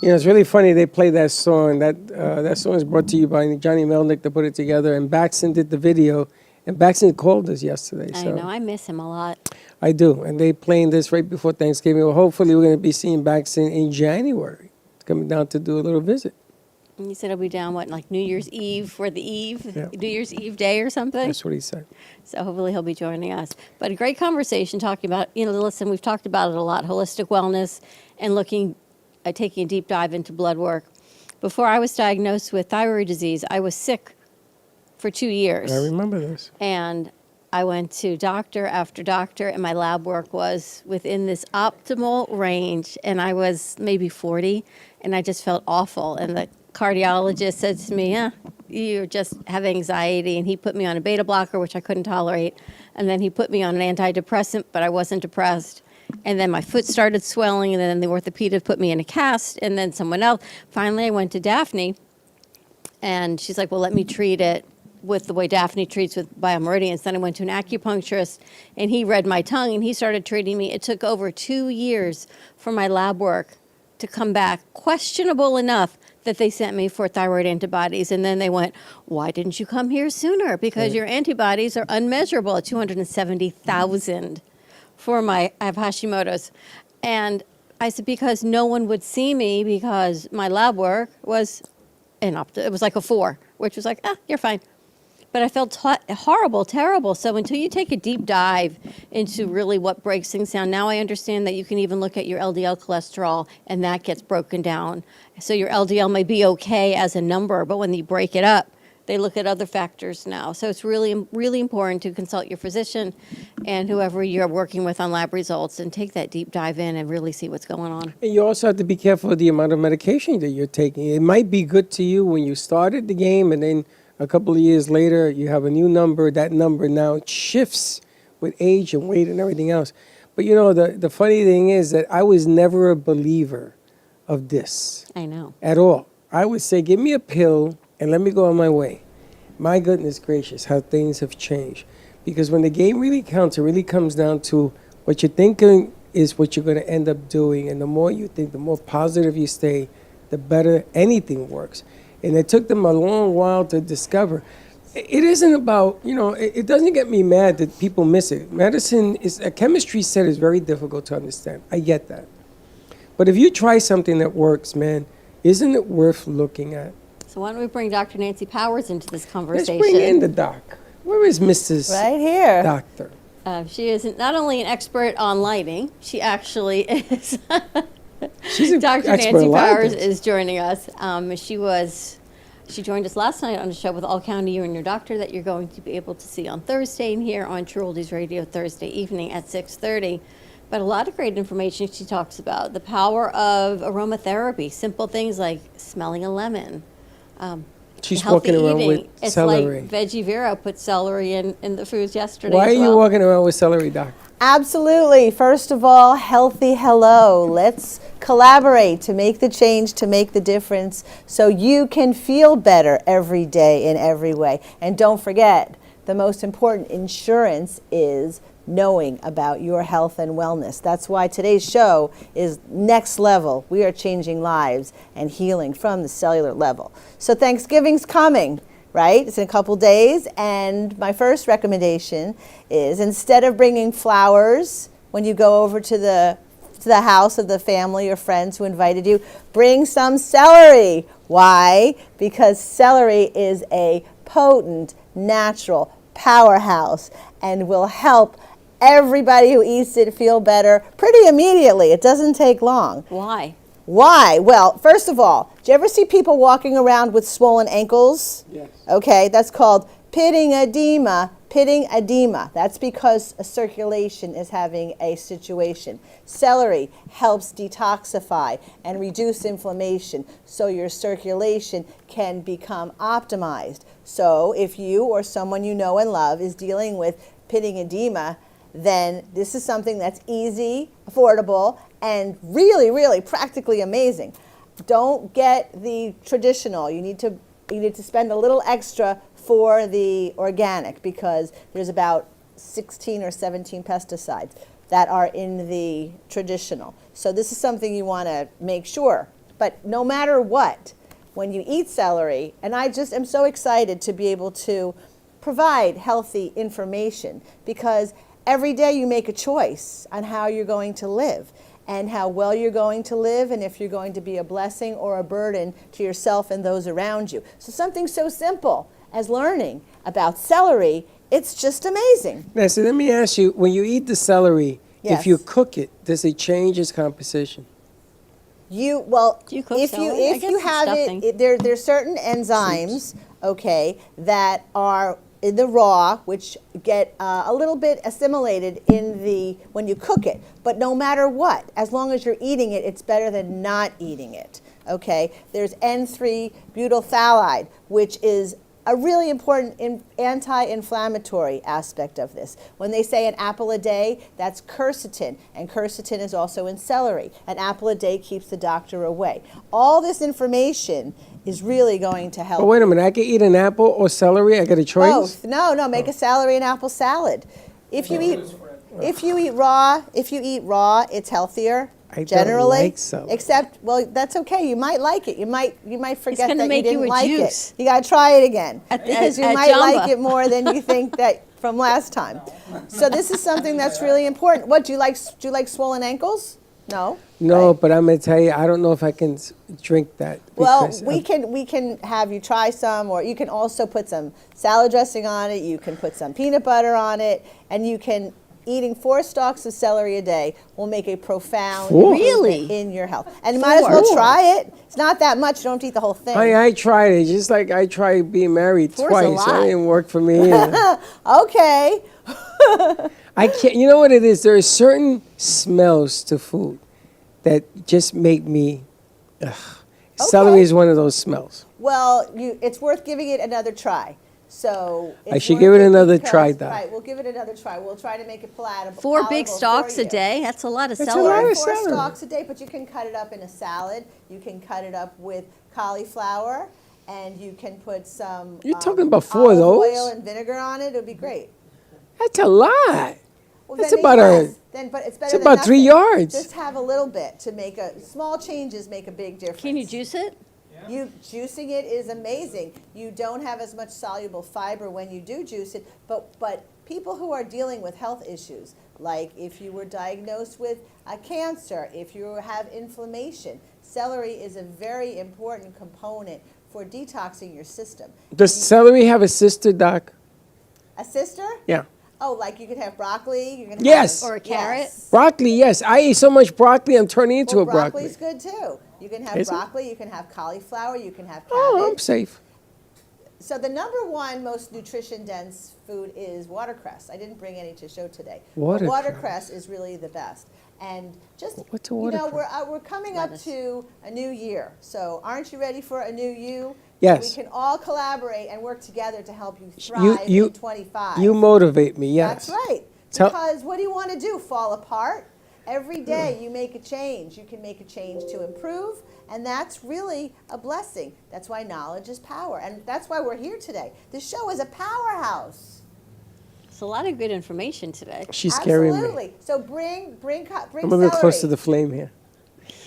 You know, it's really funny they play that song. That song is brought to you by Johnny Melnick to put it together, and Baxton did the video, and Baxton called us yesterday. I know, I miss him a lot. I do, and they playing this right before Thanksgiving. Well, hopefully we're going to be seeing Baxton in January, coming down to do a little visit. And he said he'll be down, like New Year's Eve for the eve, Yeah. New Year's Eve day or something? That's what he said. So hopefully he'll be joining us. But a great conversation talking about, listen, we've talked about it a lot, holistic wellness and taking a deep dive into blood work. Before I was diagnosed with thyroid disease, I was sick for 2 years. I remember this. And I went to doctor after doctor, and my lab work was within this optimal range. And I was maybe 40, and I just felt awful. And the cardiologist said to me, you just have anxiety. And he put me on a beta blocker, which I couldn't tolerate. And then he put me on an antidepressant, but I wasn't depressed. And then my foot started swelling, and then the orthopedist put me in a cast, and then someone else. Finally, I went to Daphne, and she's like, well, let me treat it with the way Daphne treats with biomeridians. Then I went to an acupuncturist, and he read my tongue, and he started treating me. It took over 2 years for my lab work to come back questionable enough that they sent me for thyroid antibodies. And then they went, why didn't you come here sooner? Because your antibodies are unmeasurable at 270,000 for I have Hashimoto's. And I said, because no one would see me because my lab work was it was like a 4, which was like, you're fine. But I felt horrible, terrible. So until you take a deep dive into really what breaks things down, now I understand that you can even look at your LDL cholesterol, and that gets broken down. So your LDL may be okay as a number, but when you break it up, they look at other factors now. So it's really, really important to consult your physician and whoever you're working with on lab results and take that deep dive in and really see what's going on. And you also have to be careful of the amount of medication that you're taking. It might be good to you when you started the game, and then a couple of years later, you have a new number. That number now shifts with age and weight and everything else. But the funny thing is that I was never a believer of this. I know. At all. I would say, give me a pill and let me go on my way. My goodness gracious, how things have changed. Because when the game really counts, it really comes down to what you're thinking is what you're going to end up doing. And the more you think, the more positive you stay, the better anything works. And it took them a long while to discover. It isn't about, it doesn't get me mad that people miss it. Medicine is, a chemistry set is very difficult to understand. I get that. But if you try something that works, man, isn't it worth looking at? So why don't we bring Dr. Nancy Powers into this conversation? Let's bring in the doc. Where is Mrs. Right here. Doctor? She is not only an expert on lighting, she actually is. She's an Dr. expert Nancy on Powers lighting. is joining us. She joined us last night on a show with All County You and Your Doctor that you're going to be able to see on Thursday and here on True Oldies Radio Thursday evening at 6:30. But a lot of great information she talks about. The power of aromatherapy, simple things like smelling a lemon. She's healthy walking around eating. with celery. It's like Veggie Vera put celery in the foods yesterday. Why are as you well. walking around with celery, Doc? Absolutely. First of all, healthy hello. Let's collaborate to make the change, to make the difference, so you can feel better every day in every way. And don't forget, the most important insurance is knowing about your health and wellness. That's why today's show is next level. We are changing lives and healing from the cellular level. So Thanksgiving's coming, right? It's in a couple days, and my first recommendation is, instead of bringing flowers when you go over to the house of the family or friends who invited you, bring some celery. Why? Because celery is a potent, natural powerhouse and will help everybody who eats it feel better pretty immediately. It doesn't take long. Why? Why? Well, first of all, do you ever see people walking around with swollen ankles? Yes. Okay, that's called pitting edema. Pitting edema. That's because a circulation is having a situation. Celery helps detoxify and reduce inflammation so your circulation can become optimized. So if you or someone you know and love is dealing with pitting edema, then this is something that's easy, affordable, and really, really practically amazing. Don't get the traditional. You need to spend a little extra for the organic, because there's about 16 or 17 pesticides that are in the traditional. So this is something you want to make sure. But no matter what, when you eat celery, and I just am so excited to be able to provide healthy information, because every day you make a choice on how you're going to live. and how well you're going to live and if you're going to be a blessing or a burden to yourself and those around you. So something so simple as learning about celery, it's just amazing. Now, so let me ask you, when you eat the celery, Yes. if you cook it, does it change its composition? Do you cook celery? I if guess you it's have stuffing. there's certain enzymes, okay, that are in the raw, which get a little bit assimilated when you cook it. But no matter what, as long as you're eating it, it's better than not eating it. Okay, there's N3-butylphthalate, which is a really important anti-inflammatory aspect of this. When they say an apple a day, that's quercetin, and quercetin is also in celery. An apple a day keeps the doctor away. All this information is really going to help. Oh, wait a minute. I can eat an apple or celery? I got a choice? Both. No, make a celery and apple salad. If you eat raw, it's healthier. I don't generally, like celery. except, well, that's okay. You might like it. You might forget gonna that you make you didn't a like juice. it. You got to try it again because you at might like Jamba. it more than you think that from last time. So this is something that's really important. What do you like? Do you like swollen ankles? No. No, but I'm going to tell you, I don't know if I can drink that. Well, because we can have you try some, or you can also put some salad dressing on it. You can put some peanut butter on it, and you can. Eating 4 stalks of celery a day will make a profound improvement in your health. And you might as well try it. It's not that much. You don't have to eat the whole thing. I tried it, just like I tried being married Four's a twice. lot. It didn't work for me. Okay. I can't. You know what it is? There are certain smells to food that just make me. Celery is one of those smells. Well, it's worth giving it another try. So I should give it another try, Doc. Right, we'll give it another try. We'll try to make it palatable. 4 big palatable stalks for a you. day. That's a lot of That's a celery. lot of 4 celery. stalks a day, but you can cut it up in a salad. You can cut it up with cauliflower, and you can put some. You're talking about 4 of olive those? oil and vinegar on it. It would be great. That's a lot. Well, That's then about yes, but it's better it's than about 3 nothing. yards. Just have a little bit to make small changes make a big difference. Can you juice it? Juicing it is amazing. You don't have as much soluble fiber when you do juice it, but people who are dealing with health issues, like if you were diagnosed with a cancer, if you have inflammation, celery is a very important component for detoxing your system. Does celery have a sister, Doc? A sister? Yeah. Oh, like you could have broccoli. You can Yes. have, Or a carrot. Yes. Broccoli, yes. I eat so much broccoli, I'm turning into a broccoli. Broccoli's good too. You can have Is it? broccoli. You can have cauliflower. You can have cabbage. Oh, I'm safe. So the #1 most nutrition-dense food is watercress. I didn't bring any to show today. But Watercress. watercress is really the best. And just, What's a you know, watercress? we're coming up to a new year. So aren't you ready for a new you? Yes. We can all collaborate and work together to help you thrive in 25. You motivate me, yes. That's right. Tell- Because what do you want to do? Fall apart? Every day you make a change. You can make a change to improve, and that's really a blessing. That's why knowledge is power, and that's why we're here today. This show is a powerhouse. It's a lot of good information today. She's carrying me. Absolutely. So bring I'm a little close to celery. the flame here.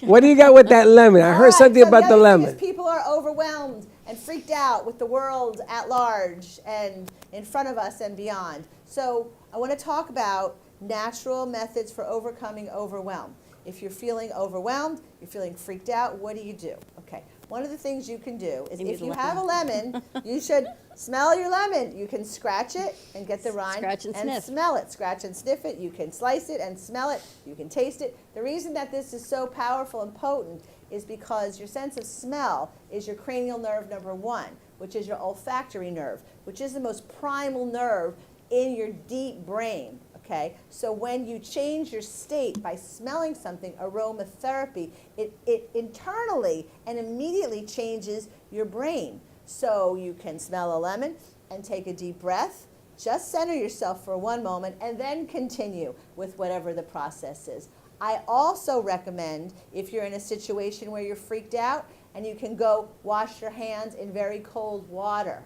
What do you got with that lemon? I heard All right, something so about the other thing lemon. is people are overwhelmed and freaked out with the world at large and in front of us and beyond. So I want to talk about natural methods for overcoming overwhelm. If you're feeling overwhelmed, you're feeling freaked out, what do you do? Okay, one of the things you can do is if you have a lemon, you should smell your lemon. You can scratch it and get the rind Scratch and sniff. smell it. Scratch and sniff it. You can slice it and smell it. You can taste it. The reason that this is so powerful and potent is because your sense of smell is your cranial nerve #1, which is your olfactory nerve, which is the most primal nerve in your deep brain. Okay, so when you change your state by smelling something, aromatherapy, it internally and immediately changes your brain. So you can smell a lemon and take a deep breath. Just center yourself for 1 moment and then continue with whatever the process is. I also recommend if you're in a situation where you're freaked out and you can go wash your hands in very cold water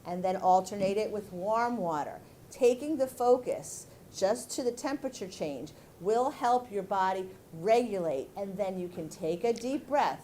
and then alternate it with warm water. Taking the focus just to the temperature change will help your body regulate, and then you can take a deep breath.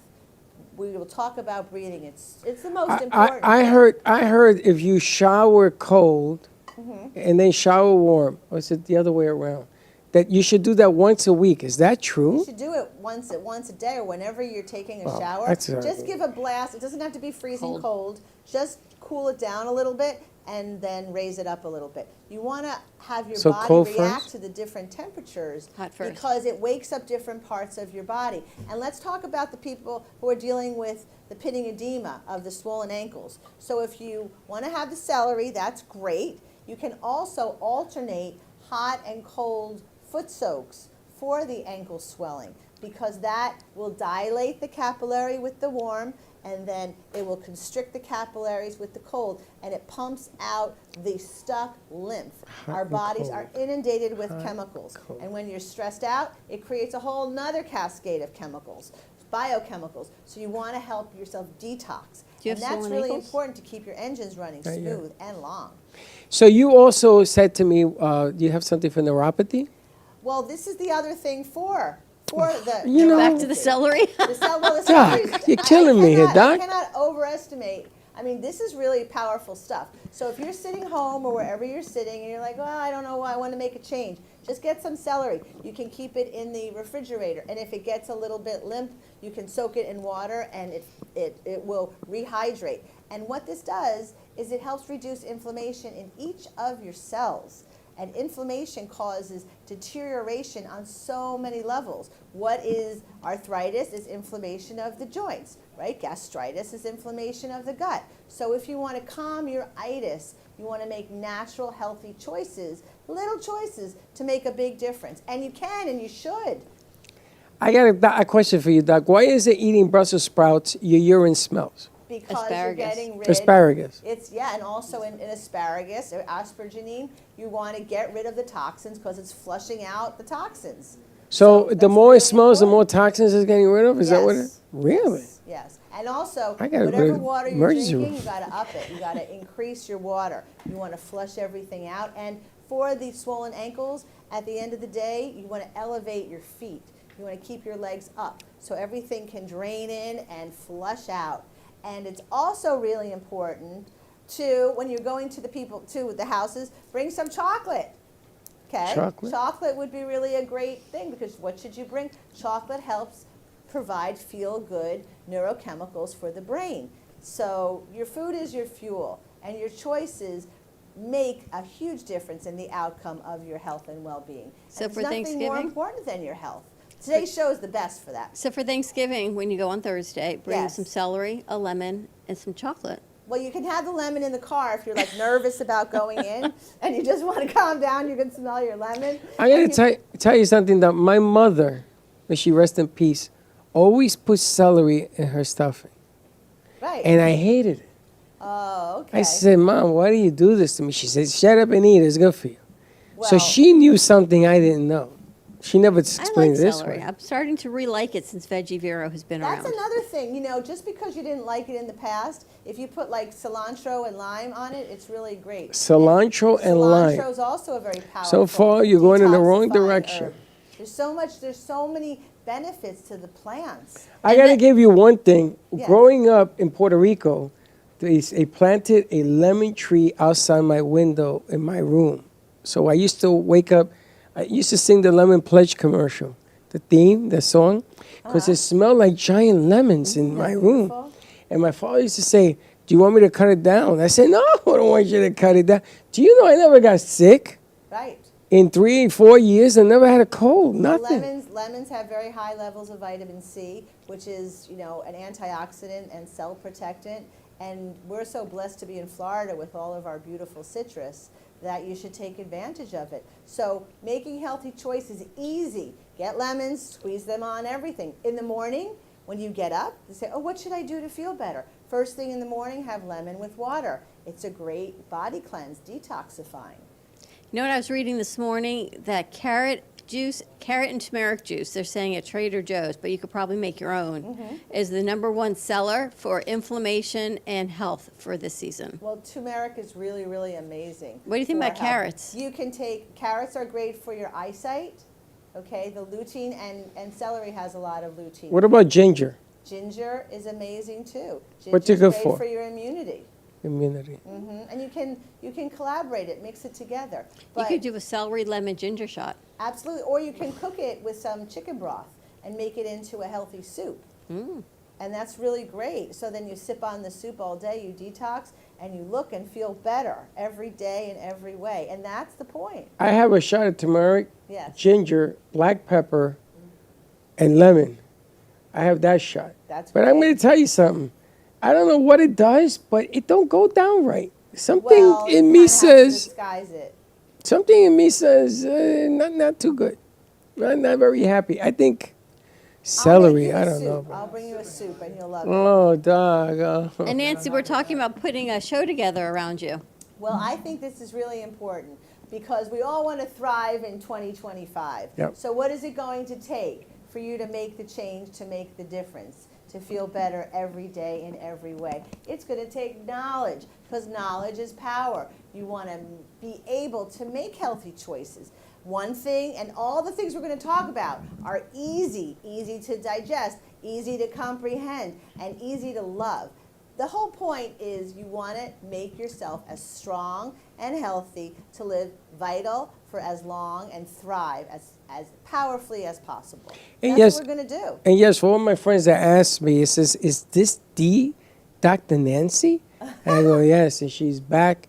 We will talk about breathing. It's the most important. I heard if you shower cold Mhm. and then shower warm, or is it the other way around? that you should do that once a week. Is that true? You should do it once a day or whenever you're taking a Oh, shower. that's Just give a blast. It doesn't have to be freezing cold. Just cool it down a little bit and then raise it up a little bit. You want to have your So body cold react first? to the different temperatures Hot first. because it wakes up different parts of your body. And let's talk about the people who are dealing with the pitting edema of the swollen ankles. So if you want to have the celery, that's great. You can also alternate hot and cold foot soaks for the ankle swelling because that will dilate the capillary with the warm and then it will constrict the capillaries with the cold and it pumps out the stuck lymph. Our bodies are inundated with chemicals and when you're stressed out, it creates a whole nother cascade of chemicals, biochemicals. So you want to help yourself detox. Do you And have that's swollen really ankles? important to keep your engines running Yeah. smooth and long. So you also said to me, you have something for neuropathy? Well, this is the other thing for the You know- Back to the celery. The Doc, celery. you're killing me here, Doc. I cannot overestimate. I mean, this is really powerful stuff. So if you're sitting home or wherever you're sitting and you're like, well, I don't know, I want to make a change, just get some celery. You can keep it in the refrigerator. And if it gets a little bit limp, you can soak it in water and it will rehydrate. And what this does is it helps reduce inflammation in each of your cells. And inflammation causes deterioration on so many levels. What is arthritis? Is inflammation of the joints, right? Gastritis is inflammation of the gut. So if you want to calm your itis, you want to make natural, healthy choices, little choices to make a big difference. And you can and you should. I got a question for you, Doc. Why is it eating Brussels sprouts, your urine smells? Because Asparagus. you're getting rid Asparagus. It's and also in asparagus or aspergillus, you want to get rid of the toxins because it's flushing out the toxins. So the more it smells, the more toxins it's getting rid of? Is that what it? Yes. Really? Yes. And also, I gotta whatever go to water you're emergency drinking, room. you got to up it. You got to increase your water. You want to flush everything out. And for the swollen ankles, at the end of the day, you want to elevate your feet. You want to keep your legs up so everything can drain in and flush out. And it's also really important to, when you're going to the houses, bring some chocolate. Okay? Chocolate would be really a great thing because what should you bring? Chocolate helps provide feel-good neurochemicals for the brain. So your food is your fuel, and your choices make a huge difference in the outcome of your health and well-being. So and for there's nothing more Thanksgiving? important than your health. Today's show is the best for that. So for Thanksgiving, when you go on Thursday, bring Yes. some celery, a lemon, and some chocolate. Well, you can have the lemon in the car if you're like nervous about going in and you just want to calm down. You can smell your lemon. I got to tell you something that my mother, may she rest in peace, always put celery in her stuffing. Right. And I hated it. Oh, okay. I said, Mom, why do you do this to me? She said, shut up and eat. It's good for you. So Well- she knew something I didn't know. She never I explained like it this celery. way. I'm starting to re-like it since Veggie Vero has been That's around. another thing, you know, just because you didn't like it in the past, if you put like cilantro and lime on it, it's really great. Cilantro and lime. Cilantro is also a very powerful. So far, you're going in the wrong detoxifying direction. herb. There's so many benefits to the plants. I got to give you one thing. Yes. Growing up in Puerto Rico, they planted a lemon tree outside my window in my room. So I used to wake up, I used to sing the Lemon Pledge commercial, the theme, the song, because it smelled like giant lemons in my room. And my father used to say, do you want me to cut it down? I said, no, I don't want you to cut it down. Do you know I never got sick? Right. In 3-4 years, I never had a cold, nothing. Lemons have very high levels of vitamin C, which is, you know, an antioxidant and cell protectant. And we're so blessed to be in Florida with all of our beautiful citrus that you should take advantage of it. So making healthy choices easy. Get lemons, squeeze them on everything. In the morning, when you get up, you say, oh, what should I do to feel better? First thing in the morning, have lemon with water. It's a great body cleanse, detoxifying. You know what I was reading this morning? That carrot and turmeric juice, they're saying at Trader Joe's, but you could probably make your own, is the #1 seller for inflammation and health for this season. Well, turmeric is really, really amazing. What do you think for about health. carrots? You can take, carrots are great for your eyesight, okay? The lutein and celery has a lot of lutein. What about ginger? Ginger is amazing too. What's Ginger's it good great for? for your immunity. immunity. And you can collaborate it, mix it together. You could do a celery lemon ginger shot. Absolutely, or you can cook it with some chicken broth and make it into a healthy soup. And that's really great. So then you sip on the soup all day, you detox, and you look and feel better every day in every way. And that's the point. I have a shot of turmeric, Yes. ginger, black pepper, and lemon. I have that shot. That's but I'm going to tell you something. I don't know what it does, but it don't go down right. Something Well, in you me kinda have to says, disguise it. something in me says, not too good. I'm not very happy. I think celery, I don't know. I'll bring you a soup and you'll love it. Oh, dog. Oh. And Nancy, we're talking about putting a show together around you. Well, I think this is really important because we all want to thrive in 2025. Yep. So what is it going to take for you to make the change, to make the difference, to feel better every day in every way? It's going to take knowledge because knowledge is power. You want to be able to make healthy choices. One thing, and all the things we're going to talk about are easy to digest, easy to comprehend, and easy to love. The whole point is you want to make yourself as strong and healthy to live vital for as long and thrive as powerfully as possible. And That's yes, what we're going to do. And yes, for all my friends that ask me, it says, is this the Dr. Nancy? And I go, yes, and she's back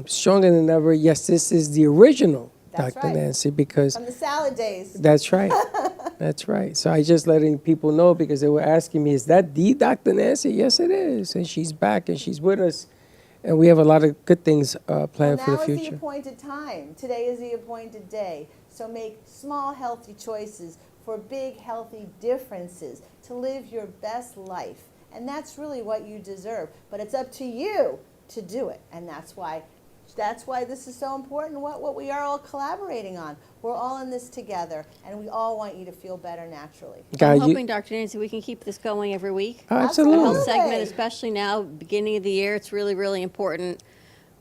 stronger than ever. Yes, this is the original That's Dr. right. Nancy because From the salad days. that's right. That's right. So I just letting people know because they were asking me, is that the Dr. Nancy? Yes, it is. And she's back and she's with us. And we have a lot of good things planned for the Now is the future. appointed time. Today is the appointed day. So make small, healthy choices for big, healthy differences to live your best life. And that's really what you deserve. But it's up to you to do it. And that's why this is so important, what we are all collaborating on. We're all in this together, and we all want you to feel better naturally. I'm hoping, Dr. Nancy, we can keep this going every week. Absolutely. The health segment, especially now, beginning of the year, it's really, really important.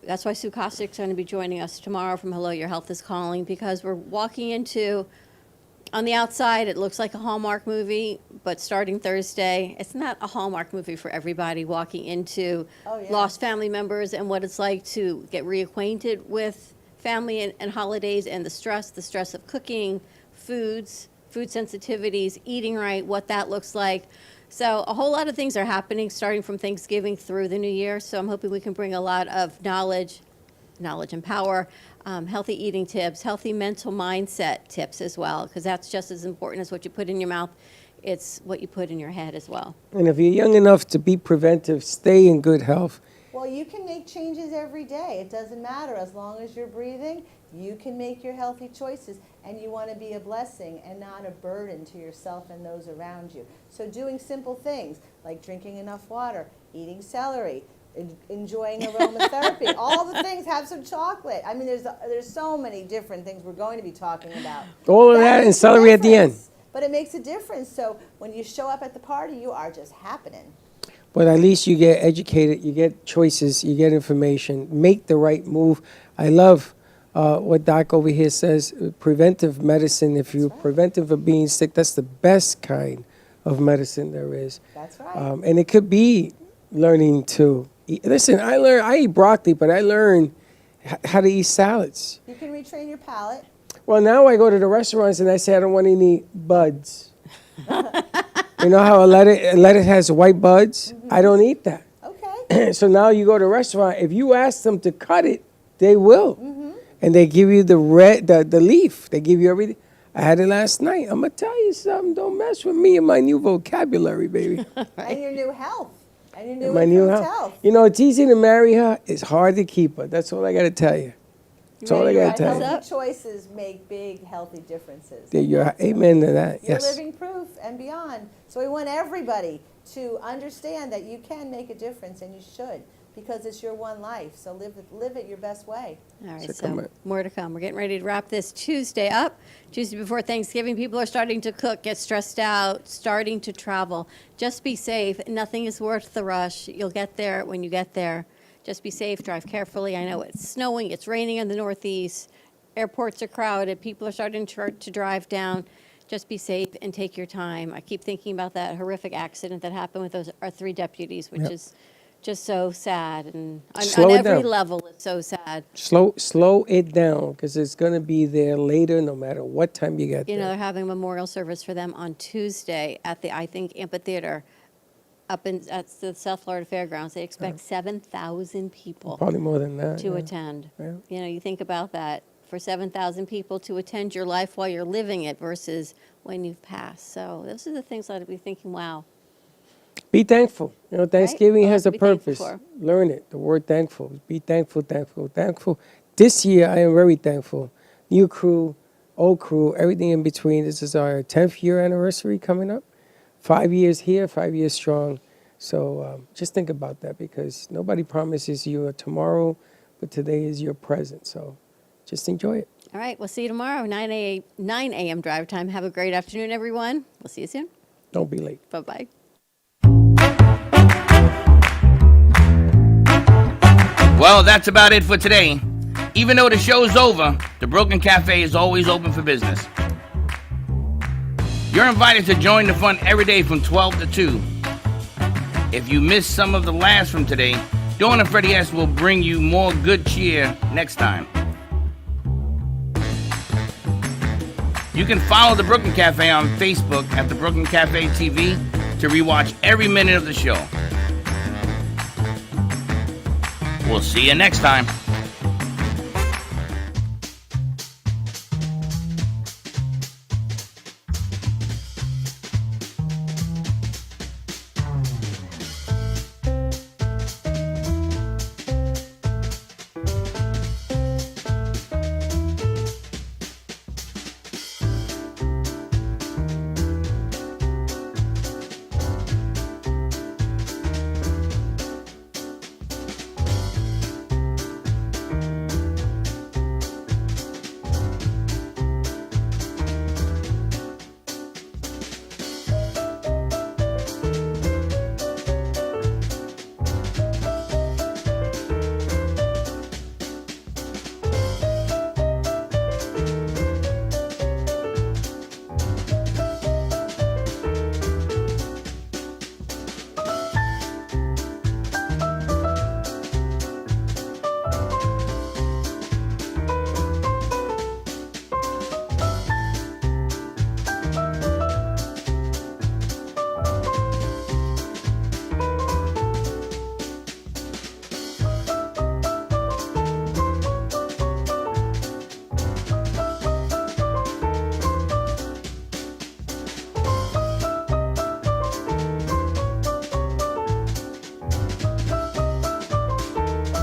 That's why Sue Kostik's going to be joining us tomorrow from Hello, Your Health is Calling, because we're walking into, on the outside, it looks like a Hallmark movie, but starting Thursday, it's not a Hallmark movie for everybody walking into lost family members and what it's like to get reacquainted with family and holidays and the stress of cooking, food sensitivities, eating right, what that looks like. So a whole lot of things are happening starting from Thanksgiving through the new year. So I'm hoping we can bring a lot of knowledge and power, healthy eating tips, healthy mental mindset tips as well, because that's just as important as what you put in your mouth. It's what you put in your head as well. And if you're young enough to be preventive, stay in good health. Well, you can make changes every day. It doesn't matter. As long as you're breathing, you can make your healthy choices. And you want to be a blessing and not a burden to yourself and those around you. So doing simple things like drinking enough water, eating celery, enjoying aromatherapy, all the things, have some chocolate. I mean, there's so many different things we're going to be talking about. All of that and celery at the end. But it makes a difference. So when you show up at the party, you are just happening. But at least you get educated, you get choices, you get information, make the right move. I love what Doc over here says, preventive medicine. If you're preventive of being sick, that's the best kind of medicine there is. That's right. And it could be learning to eat. Listen, I eat broccoli, but I learned how to eat salads. You can retrain your palate. Well, now I go to the restaurants and I say I don't want any buds. You know how a lettuce has white buds? I don't eat that. Okay. So now you go to a restaurant, if you ask them to cut it, they will. And they give you the leaf. They give you everything. I had it last night. I'm going to tell you something. Don't mess with me and my new vocabulary, baby. And your new health. And your new My new improved health. health. You know, it's easy to marry her. It's hard to keep her. That's all I got to tell you. That's all I got to tell you. Healthy choices make big, healthy differences. Amen to that. You're Yes. living proof and beyond. So we want everybody to understand that you can make a difference, and you should, because it's your one life. So live it your best way. All right, so more to come. We're getting ready to wrap this Tuesday up. Tuesday before Thanksgiving, people are starting to cook, get stressed out, starting to travel. Just be safe. Nothing is worth the rush. You'll get there when you get there. Just be safe, drive carefully. I know it's snowing, it's raining in the Northeast. Airports are crowded. People are starting to drive down. Just be safe and take your time. I keep thinking about that horrific accident that happened with our 3 deputies, which is just so sad, and on Slow it every down. level, it's so sad. Slow it down, because it's going to be there later, no matter what time you get You know, there. they're having a memorial service for them on Tuesday at the, I think, amphitheater up at the South Florida Fairgrounds. They expect 7,000 people Probably more than that. to yeah. attend. Yeah. You know, you think about that. For 7,000 people to attend your life while you're living it versus when you've passed. So those are the things I'd be thinking, wow. Be thankful. You know, Thanksgiving Well, has to a be thankful purpose. for. Learn it. The word thankful. Be thankful, thankful, thankful. This year, I am very thankful. New crew, old crew, everything in between. This is our 10th year anniversary coming up. 5 years here, 5 years strong. So just think about that, because nobody promises you a tomorrow, but today is your present. So just enjoy it. All right, we'll see you tomorrow, 9 a.m. drive time. Have a great afternoon, everyone. We'll see you soon. Don't be late. Bye-bye. Well, that's about it for today. Even though the show's over, the Brooklyn Cafe is always open for business. You're invited to join the fun every day from 12 to 2. If you missed some of the laughs from today, Dawn and Freddie S. will bring you more good cheer next time. You can follow the Brooklyn Cafe on Facebook at the Brooklyn Cafe TV to rewatch every minute of the show. We'll see you next time.